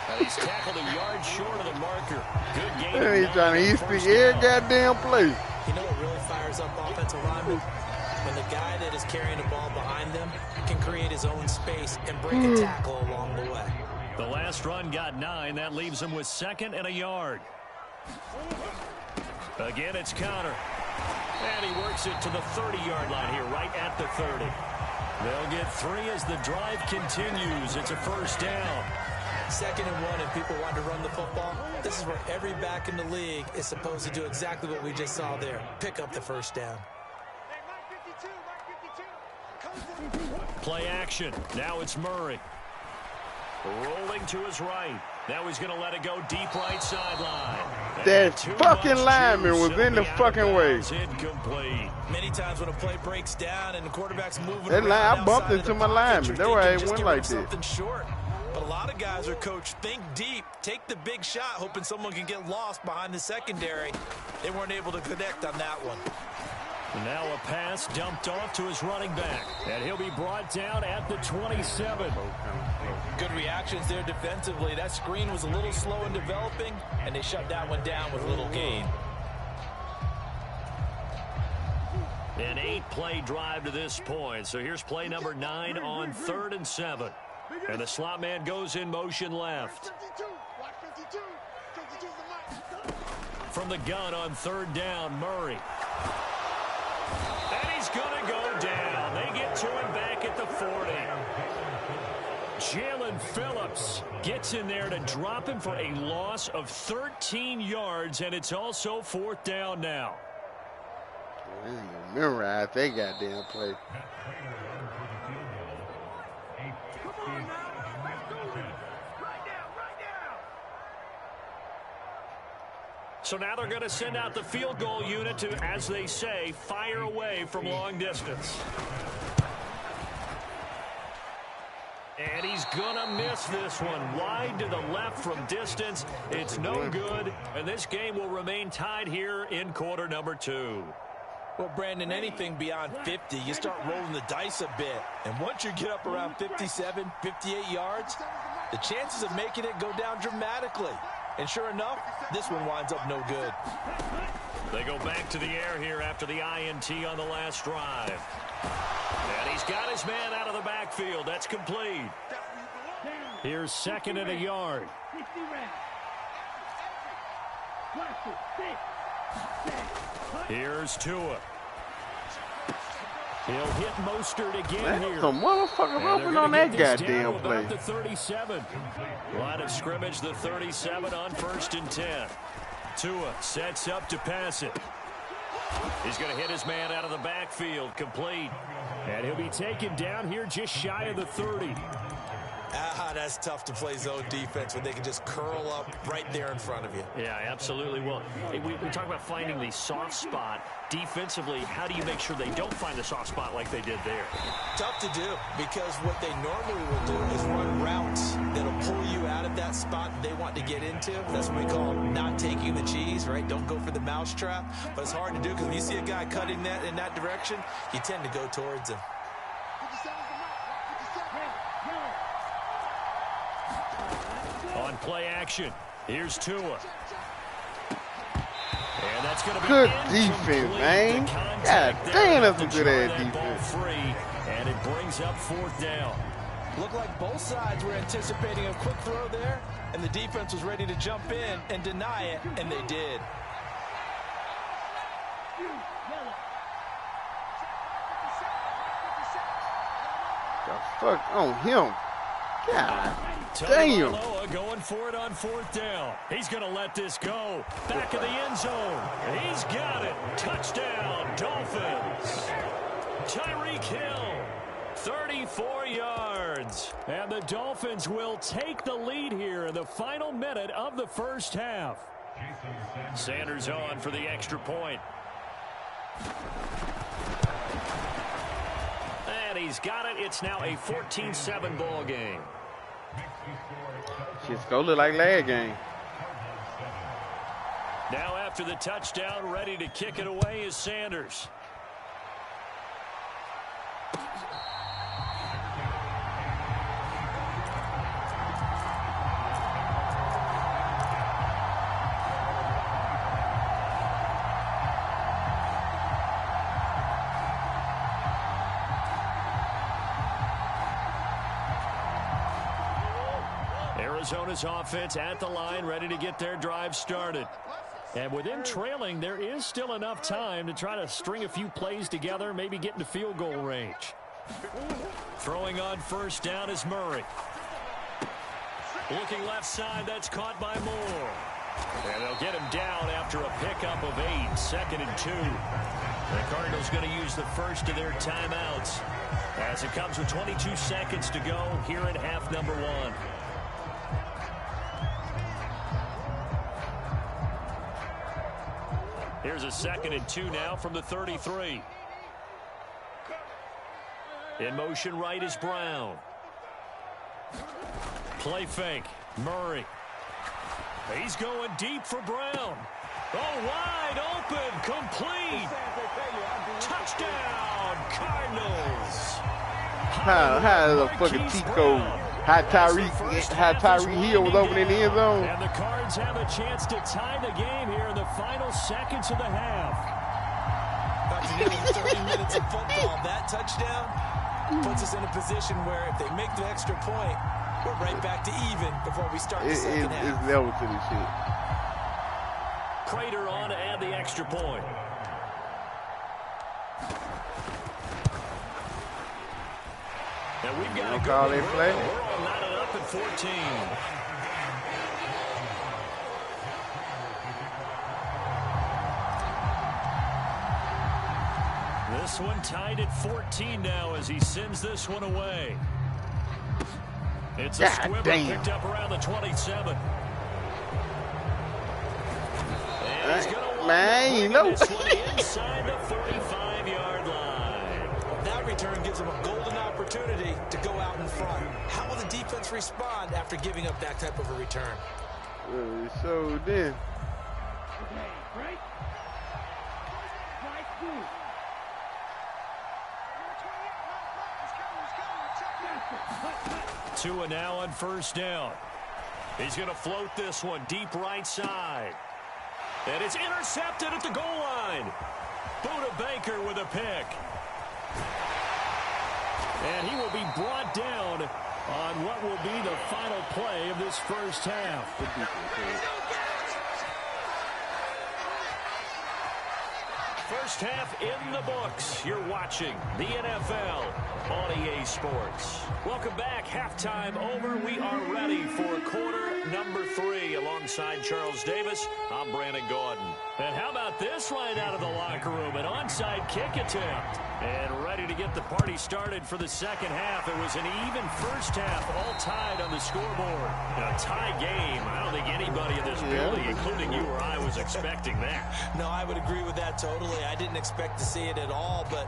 And he's tackled a yard short of the marker. Good game. He's trying to eat the air goddamn play. You know what really fires up offensive linemen? When the guy that is carrying the ball behind them can create his own space and break a tackle along the way. The last run got 9. That leaves him with 2nd and a yard. Again, it's Connor. And he works it to the 30-yard line here, right at the 30. They'll get 3 as the drive continues. It's a first down. 2nd and 1, and people want to run the football. This is where every back in the league is supposed to do exactly what we just saw there. Pick up the first down. Play action. Now it's Murray. Rolling to his right. Now he's going to let it go deep right sideline. That fucking lineman was in the fucking way. Incomplete. Many times when a play breaks down and the quarterback's moving that around, I bumped into my lineman. That's why it went like something short. But a lot of guys are coached, think deep, take the big shot, hoping someone can get lost behind the secondary. They weren't able to connect on that one. Now a pass dumped off to his running back. And he'll be brought down at the 27. Good reactions there defensively. That screen was a little slow in developing, and they shut that one down with little gain. An 8-play drive to this point. So here's play number 9 on 3rd and 7. And the slot man goes in motion left. From the gun on 3rd down, Murray. And he's going to go down. They get to him back at the 40. Jalen Phillips gets in there to drop him for a loss of 13 yards, and it's also 4th down now. Memorize that goddamn play. So now they're going to send out the field goal unit to, as they say, fire away from long distance. And he's going to miss this one. Wide to the left from distance. It's no good, and this game will remain tied here in quarter number 2. Well, Brandon, anything beyond 50, you start rolling the dice a bit. And once you get up around 57, 58 yards, the chances of making it go down dramatically. And sure enough, this one winds up no good. They go back to the air here after the INT on the last drive. And he's got his man out of the backfield. That's complete. Here's 2nd and a yard. Here's Tua. He'll hit Mostert again here. Some motherfuckers open on that goddamn play. The 37. Line of scrimmage, the 37 on 1st and 10. Tua sets up to pass it. He's going to hit his man out of the backfield, complete. And he'll be taken down here just shy of the 30. That's tough to play zone defense when they can just curl up right there in front of you. Yeah, absolutely. Well, we talk about finding the soft spot. Defensively, how do you make sure they don't find the soft spot like they did there? Tough to do, because what they normally will do is run routes that'll pull you out of that spot they want to get into. That's what we call not taking the cheese, right? Don't go for the mousetrap. But it's hard to do, because when you see a guy cutting that in that direction, you tend to go towards him. On play action, here's Tua. And that's going to be good defense, man. God damn, that's a good ass defense. Free, and it brings up 4th down. Looked like both sides were anticipating a quick throw there, and the defense was ready to jump in and deny it, and they did. The fuck on him? God damn. Going for it on 4th down. He's going to let this go. Back of the end zone. He's got it. Touchdown, Dolphins. Tyreek Hill, 34 yards. And the Dolphins will take the lead here in the final minute of the first half. Sanders on for the extra point. And he's got it. It's now a 14-7 ball game. Shit's gonna look like last game. Now after the touchdown, ready to kick it away is Sanders. Arizona's offense at the line, ready to get their drive started. And with them trailing, there is still enough time to try to string a few plays together, maybe get into field goal range. Throwing on 1st down is Murray. Looking left side, that's caught by Moore. And they'll get him down after a pickup of 8, 2nd and 2. The Cardinals going to use the first of their timeouts as it comes with 22 seconds to go here in half number 1. Here's a 2nd and 2 now from the 33. In motion right is Brown. Play fake. Murray. He's going deep for Brown. Oh, wide open. Complete. Touchdown, Cardinals. How the fucking Tico, how Tyreek Hill was open in the end zone. And the Cards have a chance to tie the game here in the final seconds of the half. After nearly 30 minutes of football, that touchdown puts us in a position where if they make the extra point, we're right back to even before we start the second half. It's level to this shit. Prater on to add the extra point. Now we've got to call it play. We're all knotted up at 14. This one tied at 14 now as he sends this one away. It's a squibber picked up around the 27. And he's going to man, no. this one inside the 45-yard line. That return gives him a golden opportunity to go out in front. How will the defense respond after giving up that type of a return? So then. Right? Tua now on 1st down. He's going to float this one deep right side. And it's intercepted at the goal line. Buda Baker with a pick. And he will be brought down on what will be the final play of this first half. First half in the books. You're watching the NFL on EA Sports. Welcome back. Halftime over. We are ready for quarter number 3. Alongside Charles Davis, I'm Brandon Gordon. And how about this right out of the locker room? An onside kick attempt. And ready to get the party started for the second half. It was an even first half, all tied on the scoreboard. A tie game. I don't think anybody in this building, including you or I, was expecting that. No, I would agree with that totally. I didn't expect to see it at all, but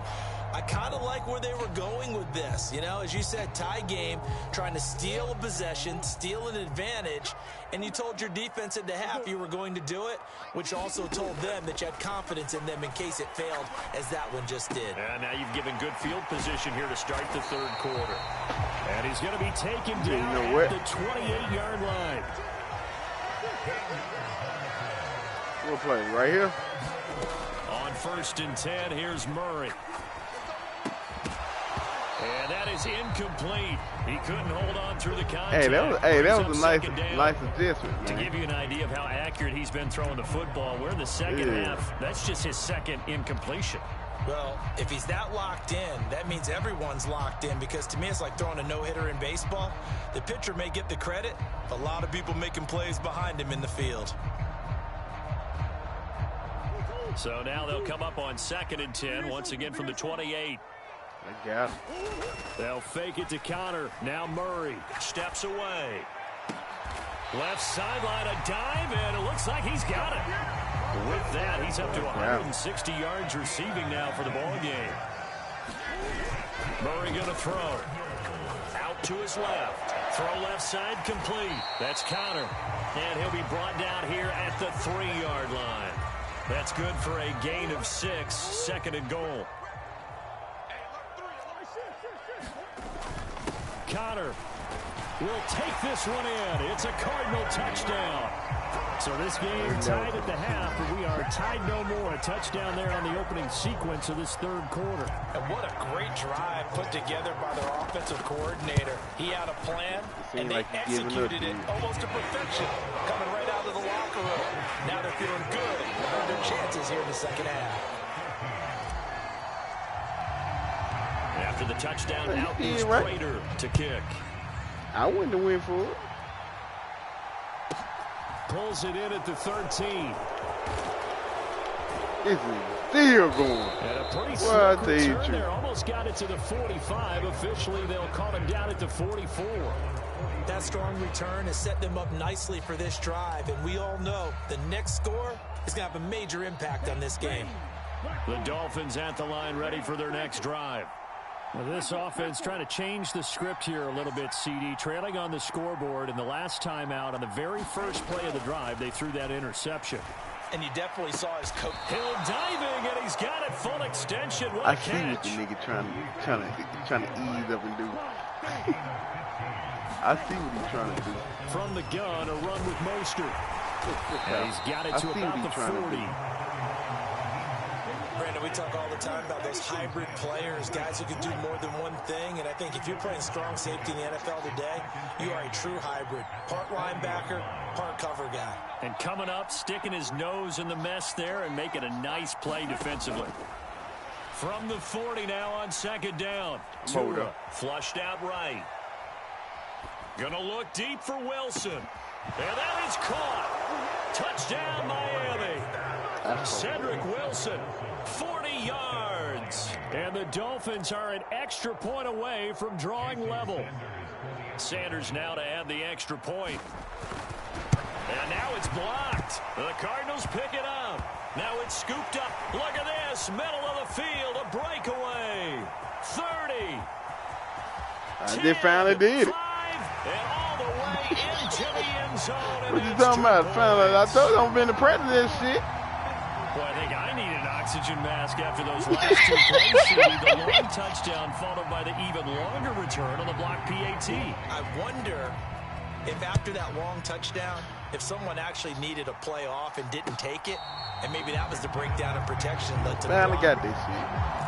I kind of like where they were going with this. You know, as you said, tie game, trying to steal a possession, steal an advantage, and you told your defense at the half you were going to do it, which also told them that you had confidence in them in case it failed, as that one just did. And now you've given good field position here to start the third quarter. And he's going to be taken down at the 28-yard line. We'll play right here. On 1st and 10, here's Murray. And that is incomplete. He couldn't hold on through the contact. Hey, that was a nice adjustment, man. To give you an idea of how accurate he's been throwing the football, we're in the second half. That's just his second incompletion. Well, if he's that locked in, that means everyone's locked in, because to me it's like throwing a no-hitter in baseball. The pitcher may get the credit, a lot of people making plays behind him in the field. So now they'll come up on 2nd and 10, once again from the 28. I got him. They'll fake it to Connor. Now Murray steps away. Left sideline, a dive, and it looks like he's got it. With that, he's up to 160 yards receiving now for the ball game. Murray going to throw. Out to his left. Throw left side complete. That's Connor. And he'll be brought down here at the 3-yard line. That's good for a gain of 6, 2nd and goal. Connor will take this one in. It's a Cardinal touchdown. So this game tied at the half, but we are tied no more. A touchdown there on the opening sequence of this third quarter. And what a great drive put together by their offensive coordinator. He had a plan, and they executed it almost to perfection, coming right out of the locker room. Now they're feeling good about their chances here in the second half. After the touchdown, out is Prater to kick. I wouldn't have went for it. Pulls it in at the 13. This is still going. And a pretty slick return there. Almost got it to the 45. Officially, they'll call him down at the 44. That strong return has set them up nicely for this drive, and we all know the next score is going to have a major impact on this game. The Dolphins at the line, ready for their next drive. Well, this offense trying to change the script here a little bit, CD. Trailing on the scoreboard, and the last time out on the very first play of the drive, they threw that interception. And you definitely saw his coach. Hill diving, and he's got it full extension. What I a see catch. what the nigga trying to ease up and do. I see what he's trying to do. From the gun, a run with Mostert. And he's got it to about the 40. Brandon, we talk all the time about those hybrid players, guys who can do more than one thing, and I think if you're playing strong safety in the NFL today, you are a true hybrid. Part linebacker, part cover guy. And coming up, sticking his nose in the mess there and making a nice play defensively. From the 40 now on 2nd down. Tua flushed out right. Gonna look deep for Wilson. And that is caught. Touchdown, Miami. Cedric Wilson, 40 yards. And the Dolphins are an extra point away from drawing level. Sanders now to add the extra point. And now it's blocked. The Cardinals pick it up. Now it's scooped up. Look at this. Middle of the field. A breakaway. 30. They finally did it. And all the way into the end zone. What you talking about? Finally, I told you I've been the president of this shit. Boy, I think I need an oxygen mask after those last 2 plays. The long touchdown followed by the even longer return on the block PAT. I wonder if after that long touchdown, if someone actually needed a play off and didn't take it, and maybe that was the breakdown in protection led to the Man, I block. got this shit.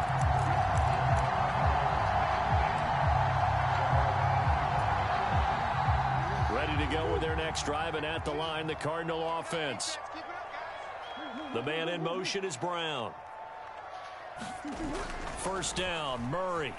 It's driving at the line, the Cardinal offense. The man in motion is Brown. First down, Murray.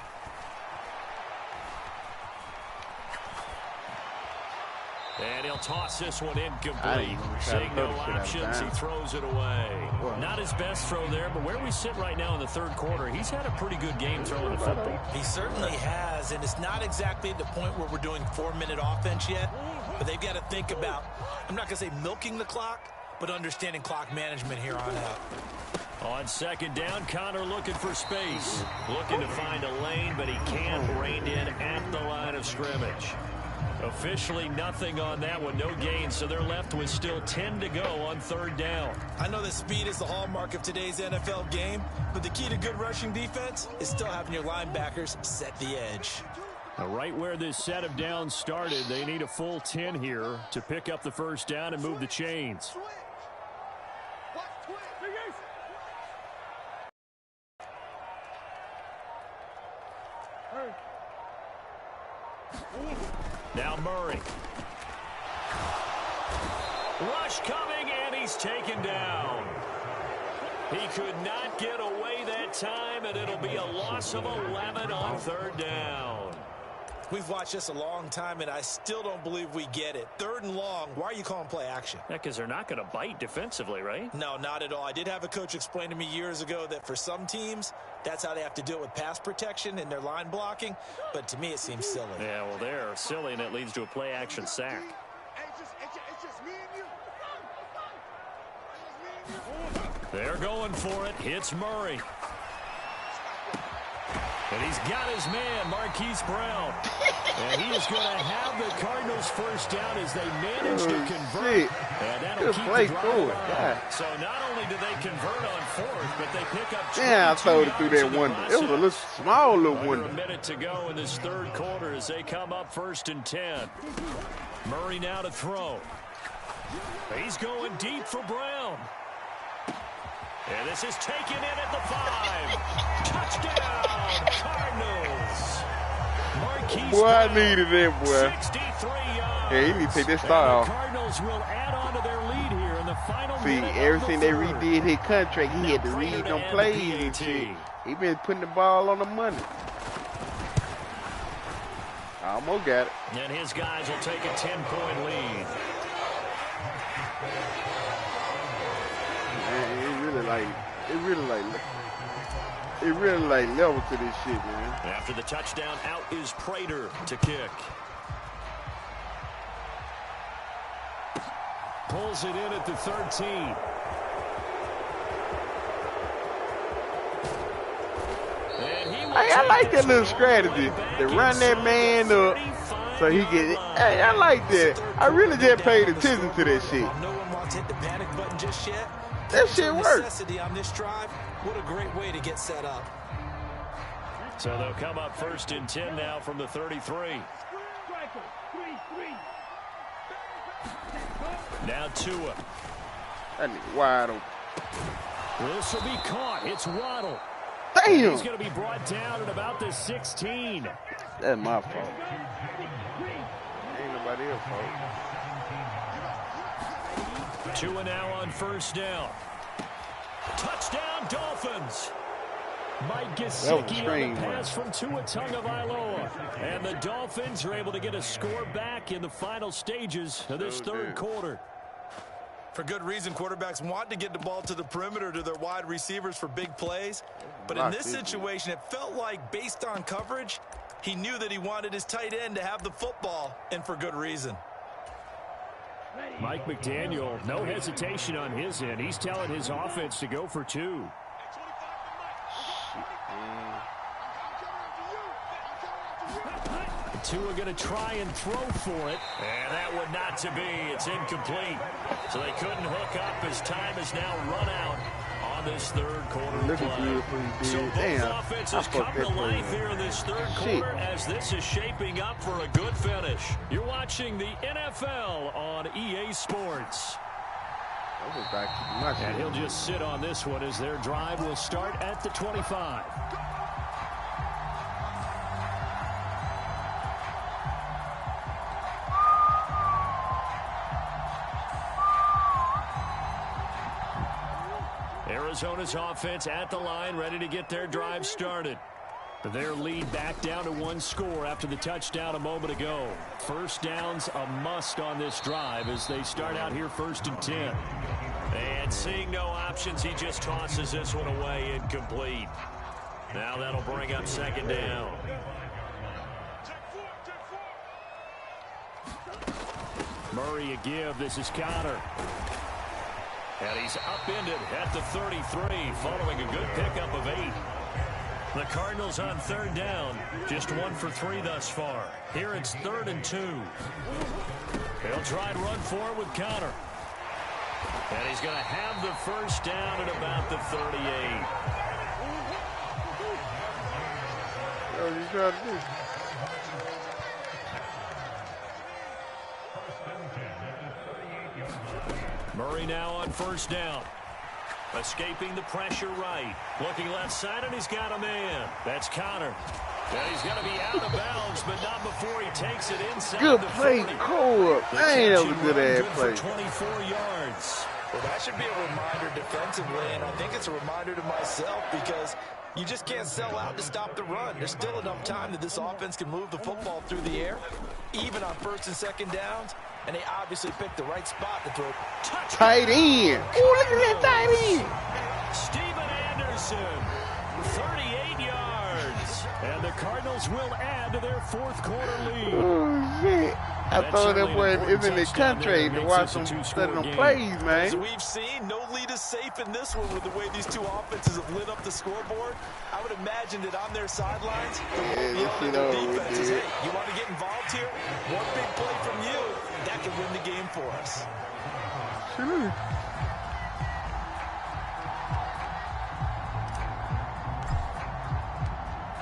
And he'll toss this one incomplete. Seeing no options, he throws it away. Not his best throw there, but where we sit right now in the third quarter, he's had a pretty good game throwing the football. He certainly has, and it's not exactly the point where we're doing 4-minute offense yet, but they've got to think about, I'm not going to say milking the clock, but understanding clock management here on out. On second down, Connor looking for space. Looking to find a lane, but he can't. Reined in at the line of scrimmage. Officially nothing on that one, no gain, so they're left with still 10 to go on third down. I know that speed is the hallmark of today's NFL game, but the key to good rushing defense is still having your linebackers set the edge. Now, right where this set of downs started, they need a full 10 here to pick up the first down and move the chains. Now Murray. Rush coming, and he's taken down. He could not get away that time, and it'll be a loss of 11 on third down. We've watched this a long time, and I still don't believe we get it. Third and long, why are you calling play action? Yeah, because they're not going to bite defensively, right? No, not at all. I did have a coach explain to me years ago that for some teams, that's how they have to do it with pass protection and their line blocking. But to me, it seems silly. Yeah, well, they're silly, and it leads to a play action sack. They're going for it. Hits Murray. And he's got his man, Marquise Brown. And he is going to have the Cardinals first down as they manage to convert. And that'll keep the drive alive. So not only do they convert on fourth, but they pick up 22 I throwed it through that window. It was a little small little window. A minute to go in this third quarter as they come up first and 10. Murray now to throw. He's going deep for Brown. And this is taken in at the 5. Touchdown, Cardinals. Marquise Boy, I Brown, needed that, boy. 63 yards. Yeah, he need to take this star off. The Cardinals will add on to their lead here in the final minute. See, everything they redid his contract, he had to read them plays and shit. He been putting the ball on the money. Almost got it. And his guys will take a 10-point lead. It really like level to this shit, man. After the touchdown, out is Prater to kick. Pulls it in at the 13. I like that little strategy. They run that man up so he get. Hey, I like that. I really just paid attention to that shit. No one wants to hit the panic button just yet. That shit works. Necessity on this drive. What a great way to get set up. So they'll come up first and 10 now from the 33. Now Tua. That nigga wide open. This will be caught. It's Waddle. Damn. He's going to be brought down at about the 16. That's my fault. Ain't nobody else's fault. Tua now on first down. Touchdown, Dolphins. Mike Gesicki on the pass from Tua Tagovailoa. And the Dolphins are able to get a score back in the final stages of this third quarter. For good reason, quarterbacks want to get the ball to the perimeter to their wide receivers for big plays. But in this situation, it felt like, based on coverage, he knew that he wanted his tight end to have the football, and for good reason. Mike McDaniel, no hesitation on his end. He's telling his offense to go for 2. Tua going to try and throw for it. And that would not to be. It's incomplete. So they couldn't hook up as time is now run out on this third quarter play. So both offenses come to life here in this third quarter as this is shaping up for a good finish. You're watching the NFL on EA Sports. And he'll just sit on this one as their drive will start at the 25. Arizona's offense at the line, ready to get their drive started. Their lead back down to 1 score after the touchdown a moment ago. First down's a must on this drive as they start out here 1st and 10. And seeing no options, he just tosses this one away, incomplete. Now that'll bring up 2nd down. Murray a give. This is Connor. And he's upended at the 33 following a good pickup of 8. The Cardinals on 3rd down. Just 1 for 3 thus far. Here it's 3rd and 2. He'll try and run for it with Connor. And he's going to have the first down at about the 38. What are you trying to do? Murray now on 1st down. Escaping the pressure right. Looking left side, and he's got a man. That's Connor. And he's going to be out of bounds, but not before he takes it inside. Good the play, 40. Cole. Dang, that was a good ass play. 24 yards. Well, that should be a reminder defensively, and I think it's a reminder to myself because you just can't sell out to stop the run. There's still enough time that this offense can move the football through the air, even on 1st and 2nd downs, and they obviously picked the right spot to throw. Tight end. Oh, look at that tight end. Steven Anderson, 38 yards. And the Cardinals will add to their 4th quarter lead. Oh, shit. I thought that boy is in the country to watch them study them plays, man. As we've seen, no lead is safe in this one with the way these two offenses have lit up the scoreboard. I would imagine that on their sidelines, the defense is, hey, you want to get involved here? One big play from you, that can win the game for us. Sure.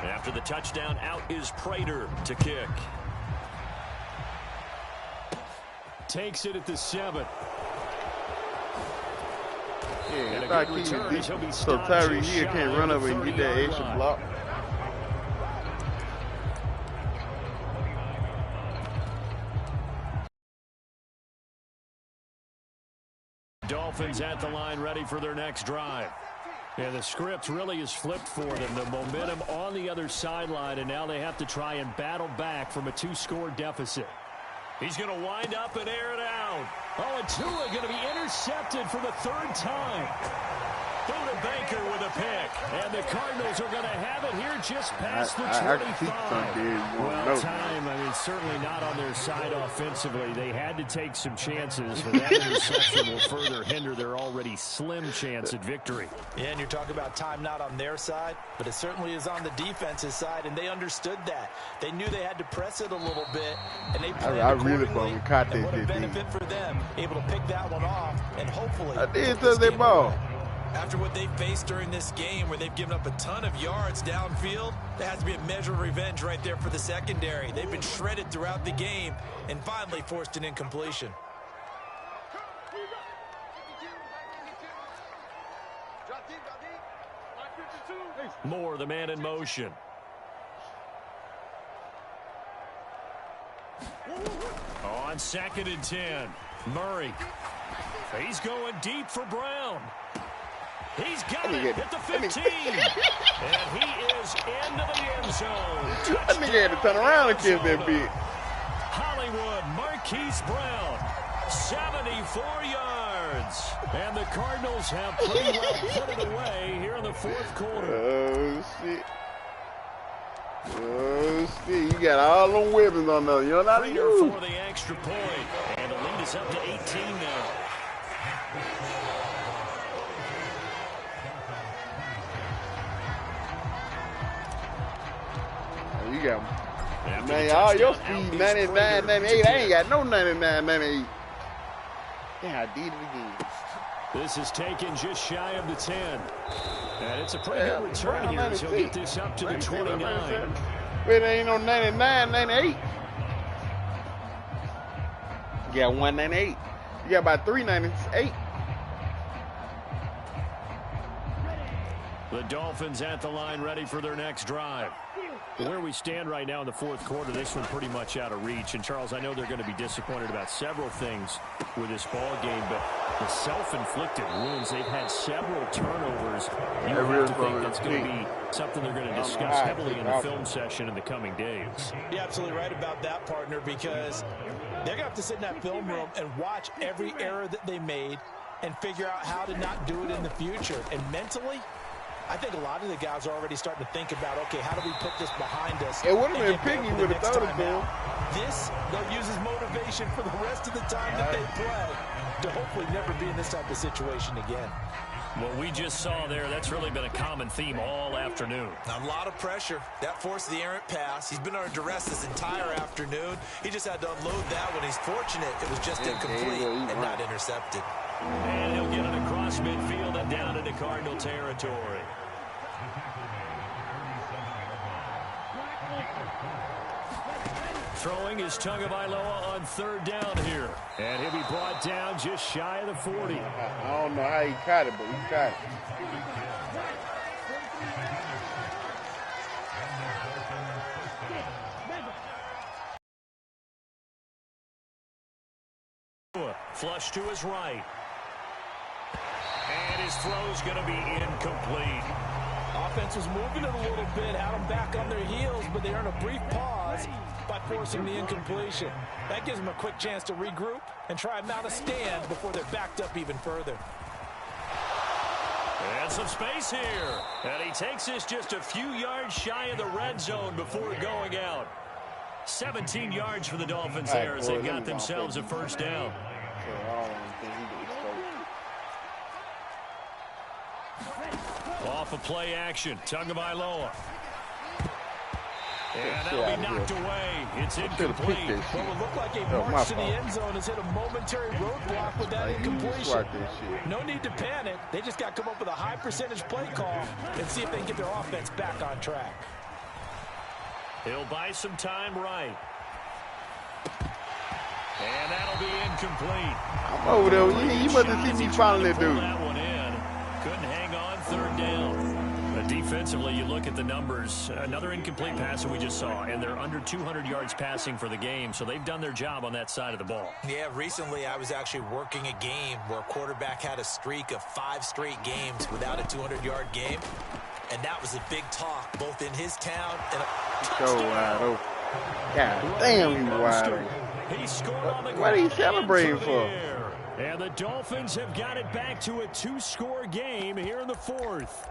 After the touchdown, out is Prater to kick. Takes it at the 7. Yeah, if I keep it deep, so Tyree Hill can't run over and get that extra block. Dolphins at the line, ready for their next drive. And the script really is flipped for them. The momentum on the other sideline, and now they have to try and battle back from a 2-score deficit. He's going to wind up and air it out. Oh, and Tua going to be intercepted for the 3rd time. Buda Baker with a pick. And the Cardinals are going to have it here just past the 25. Well, time, I mean, certainly not on their side offensively. They had to take some chances, but that interception will further hinder their already slim chance at victory. Yeah, and you're talking about time not on their side, but it certainly is on the defensive side, and they understood that. They knew they had to press it a little bit, and they played accordingly. And what a benefit for them, able to pick that one off, and hopefully I did touch that ball. After what they faced during this game where they've given up a ton of yards downfield, there has to be a measure of revenge right there for the secondary. They've been shredded throughout the game and finally forced an incompletion. Moore, the man in motion. On 2nd and 10, Murray. He's going deep for Brown. He's got it at the 15. And he is into the end zone. That nigga had to turn around and kiss that bitch. Hollywood, Marquise Brown, 74 yards. And the Cardinals have pretty well put it away here in the 4th quarter. Oh, shit. Oh, shit. You got all them weapons on there. You're not Prater for the extra point. And the lead is up to 18 now. You got man, all your speed 99, 98. I ain't got no 99, 98. Yeah, I did it again. This is taken just shy of the 10. And it's a pretty good return here as he'll get this up to the 29. Wait, there ain't no 99, 98. You got 198. You got about 398. The Dolphins at the line, ready for their next drive. Where we stand right now in the 4th quarter, this one pretty much out of reach. And, Charles, I know they're going to be disappointed about several things with this ball game, but The self-inflicted wounds. They've had several turnovers. You have to think that's going to be something they're going to discuss heavily in the film session in the coming days. You're absolutely right about that, partner, because they're going to have to sit in that film room and watch every error that they made and figure out how to not do it in the future. And mentally, I think a lot of the guys are already starting to think about, okay, how do we put this behind us? It would have been Piggy with a throw to him. This, they'll use as motivation for the rest of the time that they play to hopefully never be in this type of situation again. What we just saw there, that's really been a common theme all afternoon. A lot of pressure. That forced the errant pass. He's been under duress this entire afternoon. He just had to unload that one. He's fortunate it was just incomplete and not intercepted. And he'll get it across midfield and down into Cardinal territory. Throwing is Tagovailoa on third down here. And he'll be brought down just shy of the 40. I don't know how he caught it, but he caught it. Flush to his right. And his throw's going to be incomplete. Offense was moving it a little bit, had them back on their heels, but they earned a brief pause by forcing the incompletion. That gives them a quick chance to regroup and try and mount a stand before they're backed up even further. And some space here. And he takes this just a few yards shy of the red zone before going out. 17 yards for the Dolphins there as they got themselves a first down. Off of play action, Tagovailoa. And that'll be knocked away. It's incomplete. What would look like a march to the end zone has hit a momentary roadblock with that incompletion. No need to panic. They just got to come up with a high percentage play call and see if they can get their offense back on track. He'll buy some time right. And that'll be incomplete. I'm over there. You must have seen me finally do. That one in. Couldn't hang on third down. But defensively, you look at the numbers. Another incomplete pass that we just saw, and they're under 200 yards passing for the game, so they've done their job on that side of the ball. Yeah, recently I was actually working a game where a quarterback had a streak of 5 straight games without a 200-yard game, and that was a big talk, both in his town and a so wide open. God damn, he's wide open. He scored on the ground. What are you celebrating for? And the Dolphins have got it back to a 2-score game here in the fourth.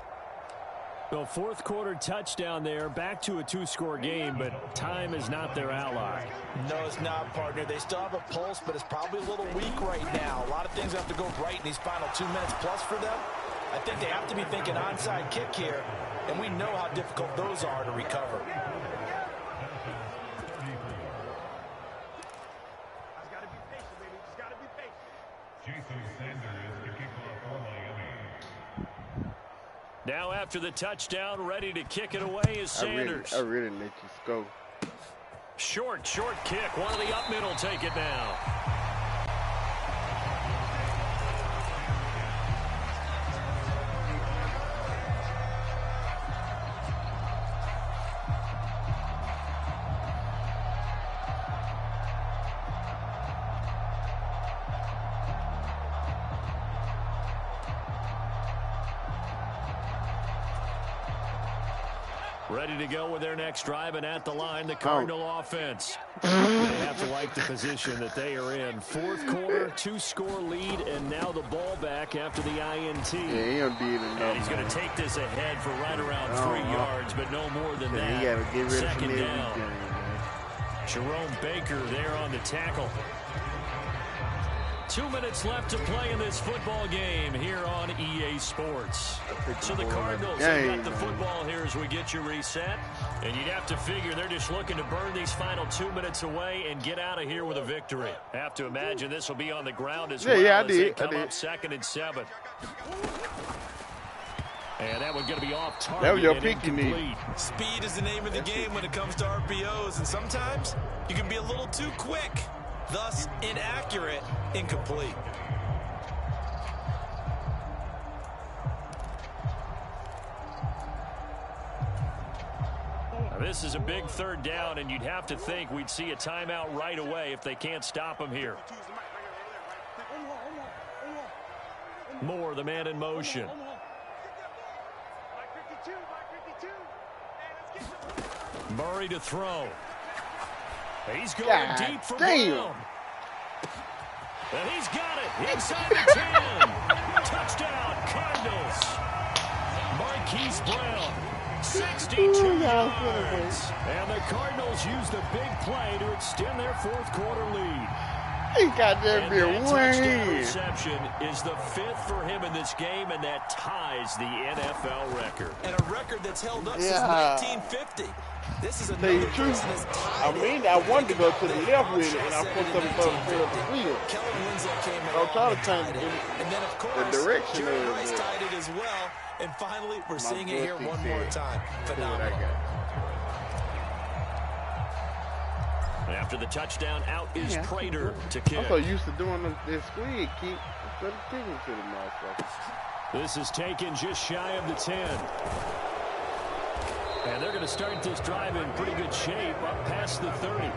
The fourth quarter touchdown there, back to a 2-score game, but time is not their ally. No, it's not, partner. They still have a pulse, but it's probably a little weak right now. A lot of things have to go right in these final 2 minutes plus for them. I think they have to be thinking onside kick here, and we know how difficult those are to recover. Now after the touchdown, ready to kick it away is Sanders. I really let you go. Short kick. One of the up middle take it now. Ready to go with their next drive, and at the line, the Cardinal offense. They have to like the position that they are in. Fourth quarter, 2-score lead, and now the ball back after the INT. Yeah, he don't do it enough. And he's going to take this ahead for right around 3 yards, but no more than that. He got to get rid Second of down. Jerome Baker there on the tackle. 2 minutes left to play in this football game here on EA Sports. So the Cardinals have got the football here as we get you reset. And you'd have to figure they're just looking to burn these final 2 minutes away and get out of here with a victory. Have to imagine this will be on the ground as well as they come up 2nd and 7. And that one's going to be off target. That was your pick you need. Speed is the name of the game when it comes to RPOs, and sometimes you can be a little too quick. Thus, inaccurate, incomplete. Now, this is a big third down, and you'd have to think we'd see a timeout right away if they can't stop him here. Moore, the man in motion. Murray to throw. He's going deep for Brown. And he's got it inside the 10. Touchdown, Cardinals. Marquise Brown, 62 yards. And the Cardinals use the big play to extend their fourth quarter lead. He got that bit touchdown reception is the 5th for him in this game, and that ties the NFL record. And a record that's held up since 1950. This is another person that's tied. I mean, I wanted to go to the left with it, and I put something on the field. Kellen Winslow came in. I'm trying to change and then, of course, the direction Jerry of Rice it. tied it as well. And finally, we're seeing it here one more time. Phenomenal. After the touchdown, out is Prater to kick. I'm so used to doing this squid kick instead of kicking to the motherfucker. This is taken just shy of the 10. And they're going to start this drive in pretty good shape up past the 30.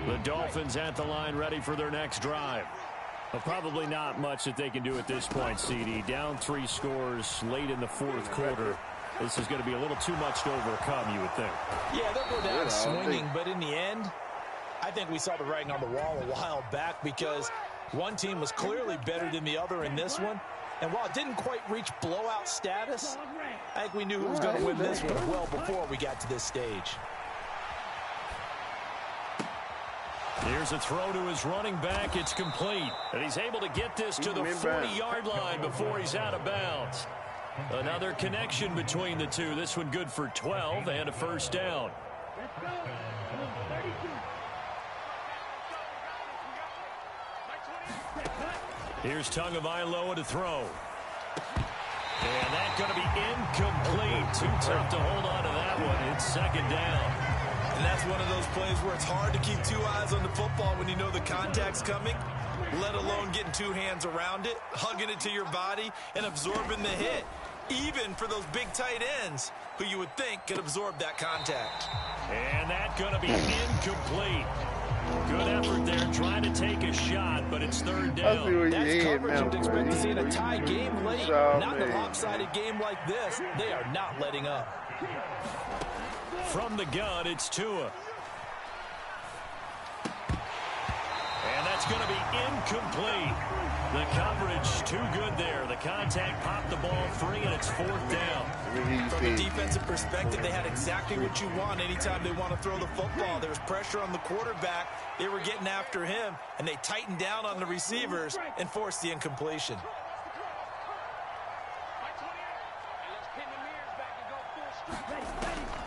The Dolphins at the line ready for their next drive. Well, probably not much that they can do at this point, CD. Down 3 scores late in the fourth quarter. This is going to be a little too much to overcome, you would think. Yeah, they'll go down swinging, but in the end, I think we saw the writing on the wall a while back because one team was clearly better than the other in this one. And while it didn't quite reach blowout status, I think we knew who was going to win this one well before we got to this stage. Here's a throw to his running back. It's complete. And he's able to get this to the 40-yard line before he's out of bounds. Another connection between the two. This one good for 12 and a first down. Here's Tagovailoa to throw. And that's going to be incomplete. Too tough to hold on to that one. It's second down. And that's one of those plays where it's hard to keep 2 eyes on the football when you know the contact's coming, let alone getting 2 hands around it, hugging it to your body, and absorbing the hit, even for those big tight ends who you would think could absorb that contact. And that's going to be incomplete. Good effort there, trying to take a shot, but it's third down. That's coverage you'd expect to see in a tie game late. Not in a lopsided game like this. They are not letting up. From the gun, it's Tua. And that's going to be incomplete. The coverage too good there. The contact popped the ball free, and it's fourth down. From a defensive perspective, they had exactly what you want anytime they want to throw the football. There was pressure on the quarterback. They were getting after him, and they tightened down on the receivers and forced the incompletion.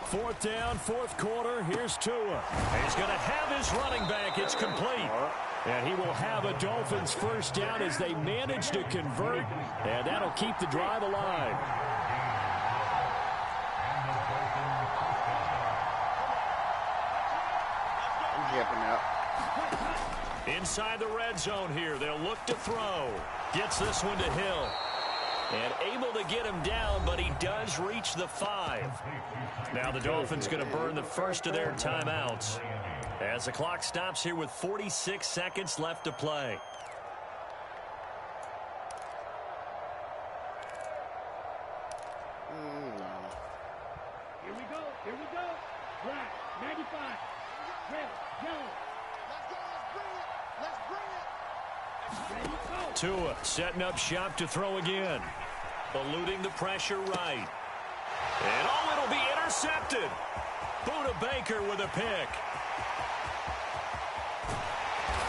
Fourth down, fourth quarter. Here's Tua. He's going to have his running back. It's complete. And he will have a Dolphins first down as they manage to convert. And that'll keep the drive alive. I'm helping out. Inside the red zone here. They'll look to throw. Gets this one to Hill. And able to get him down, but he does reach the 5. Now the Dolphins going to burn the first of their timeouts as the clock stops here with 46 seconds left to play. Here we go. Here we go. Black, 95. Red, yellow. Let's bring it. Let's bring it. Ready, go. Tua setting up shop to throw again. Eluding the pressure right. And it'll be intercepted. Buda Baker with a pick.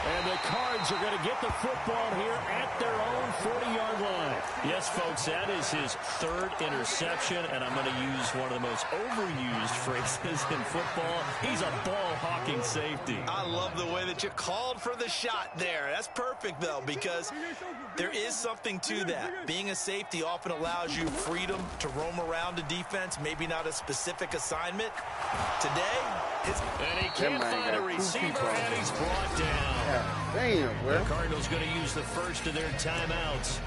And the Cards are going to get the football here at their own 40-yard line. Yes, folks, that is his 3rd interception, and I'm going to use one of the most overused phrases in football. He's a ball-hawking safety. I love the way that you called for the shot there. That's perfect, though, because there is something to that. Being a safety often allows you freedom to roam around a defense, maybe not a specific assignment. Today, and he can't find a receiver, and he's brought down. Damn, bro. The Cardinals going to use the first of their timeouts.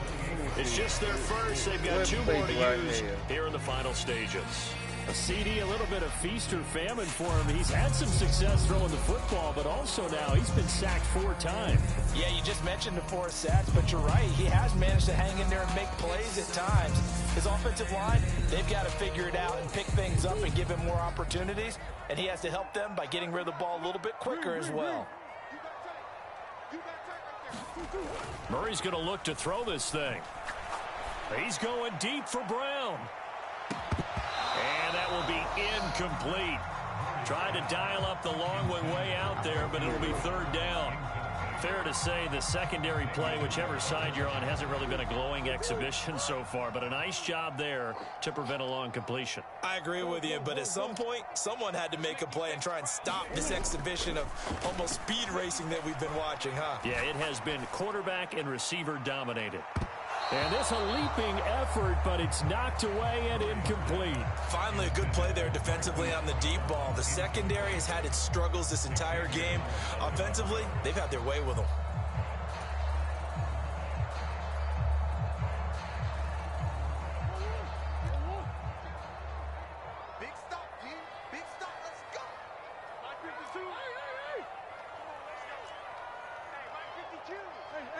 It's just their first. They've got 2 more to use here in the final stages. A CD, a little bit of feast or famine for him. He's had some success throwing the football, but also now he's been sacked 4 times. Yeah, you just mentioned the 4 sacks, but you're right. He has managed to hang in there and make plays at times. His offensive line, they've got to figure it out and pick things up and give him more opportunities, and he has to help them by getting rid of the ball a little bit quicker as well. Murray's going to look to throw this thing. He's going deep for Brown. And that will be incomplete. Tried to dial up the long one way out there, but it'll be 3rd down. Fair to say the secondary play, whichever side you're on, hasn't really been a glowing exhibition so far, but a nice job there to prevent a long completion. I agree with you, but at some point, someone had to make a play and try and stop this exhibition of almost speed racing that we've been watching, huh? Yeah, it has been quarterback and receiver dominated. And this a leaping effort, but it's knocked away and incomplete. Finally, a good play there defensively on the deep ball. The secondary has had its struggles this entire game. Offensively, they've had their way with them. Big stop, G. Big stop. Let's go.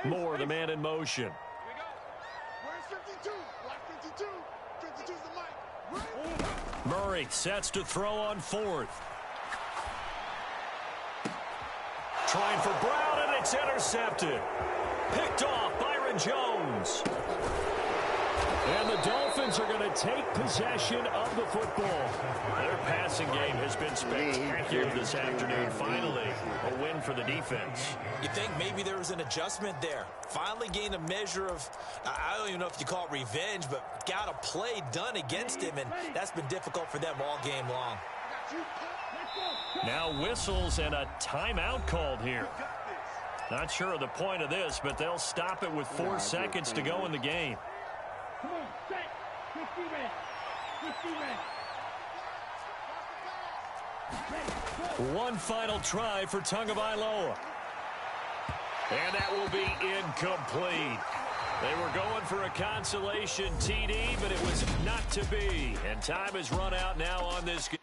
552. Moore, the man in motion. Where's 52? Block 52. 52's the mic. Murray sets to throw on 4th. Trying for Brown, and it's intercepted. Picked off Byron Jones. And the Dolphins are going to take possession of the football. Their passing game has been spectacular this afternoon. Finally, a win for the defense. You think maybe there was an adjustment there. Finally gained a measure of, I don't even know if you call it revenge, but got a play done against him, and that's been difficult for them all game long. Now whistles and a timeout called here. Not sure of the point of this, but they'll stop it with 4 seconds to go in the game. Come on, set. 50 red. 50 red. One final try for Tagovailoa. And that will be incomplete. They were going for a consolation TD, but it was not to be. And time has run out now on this game.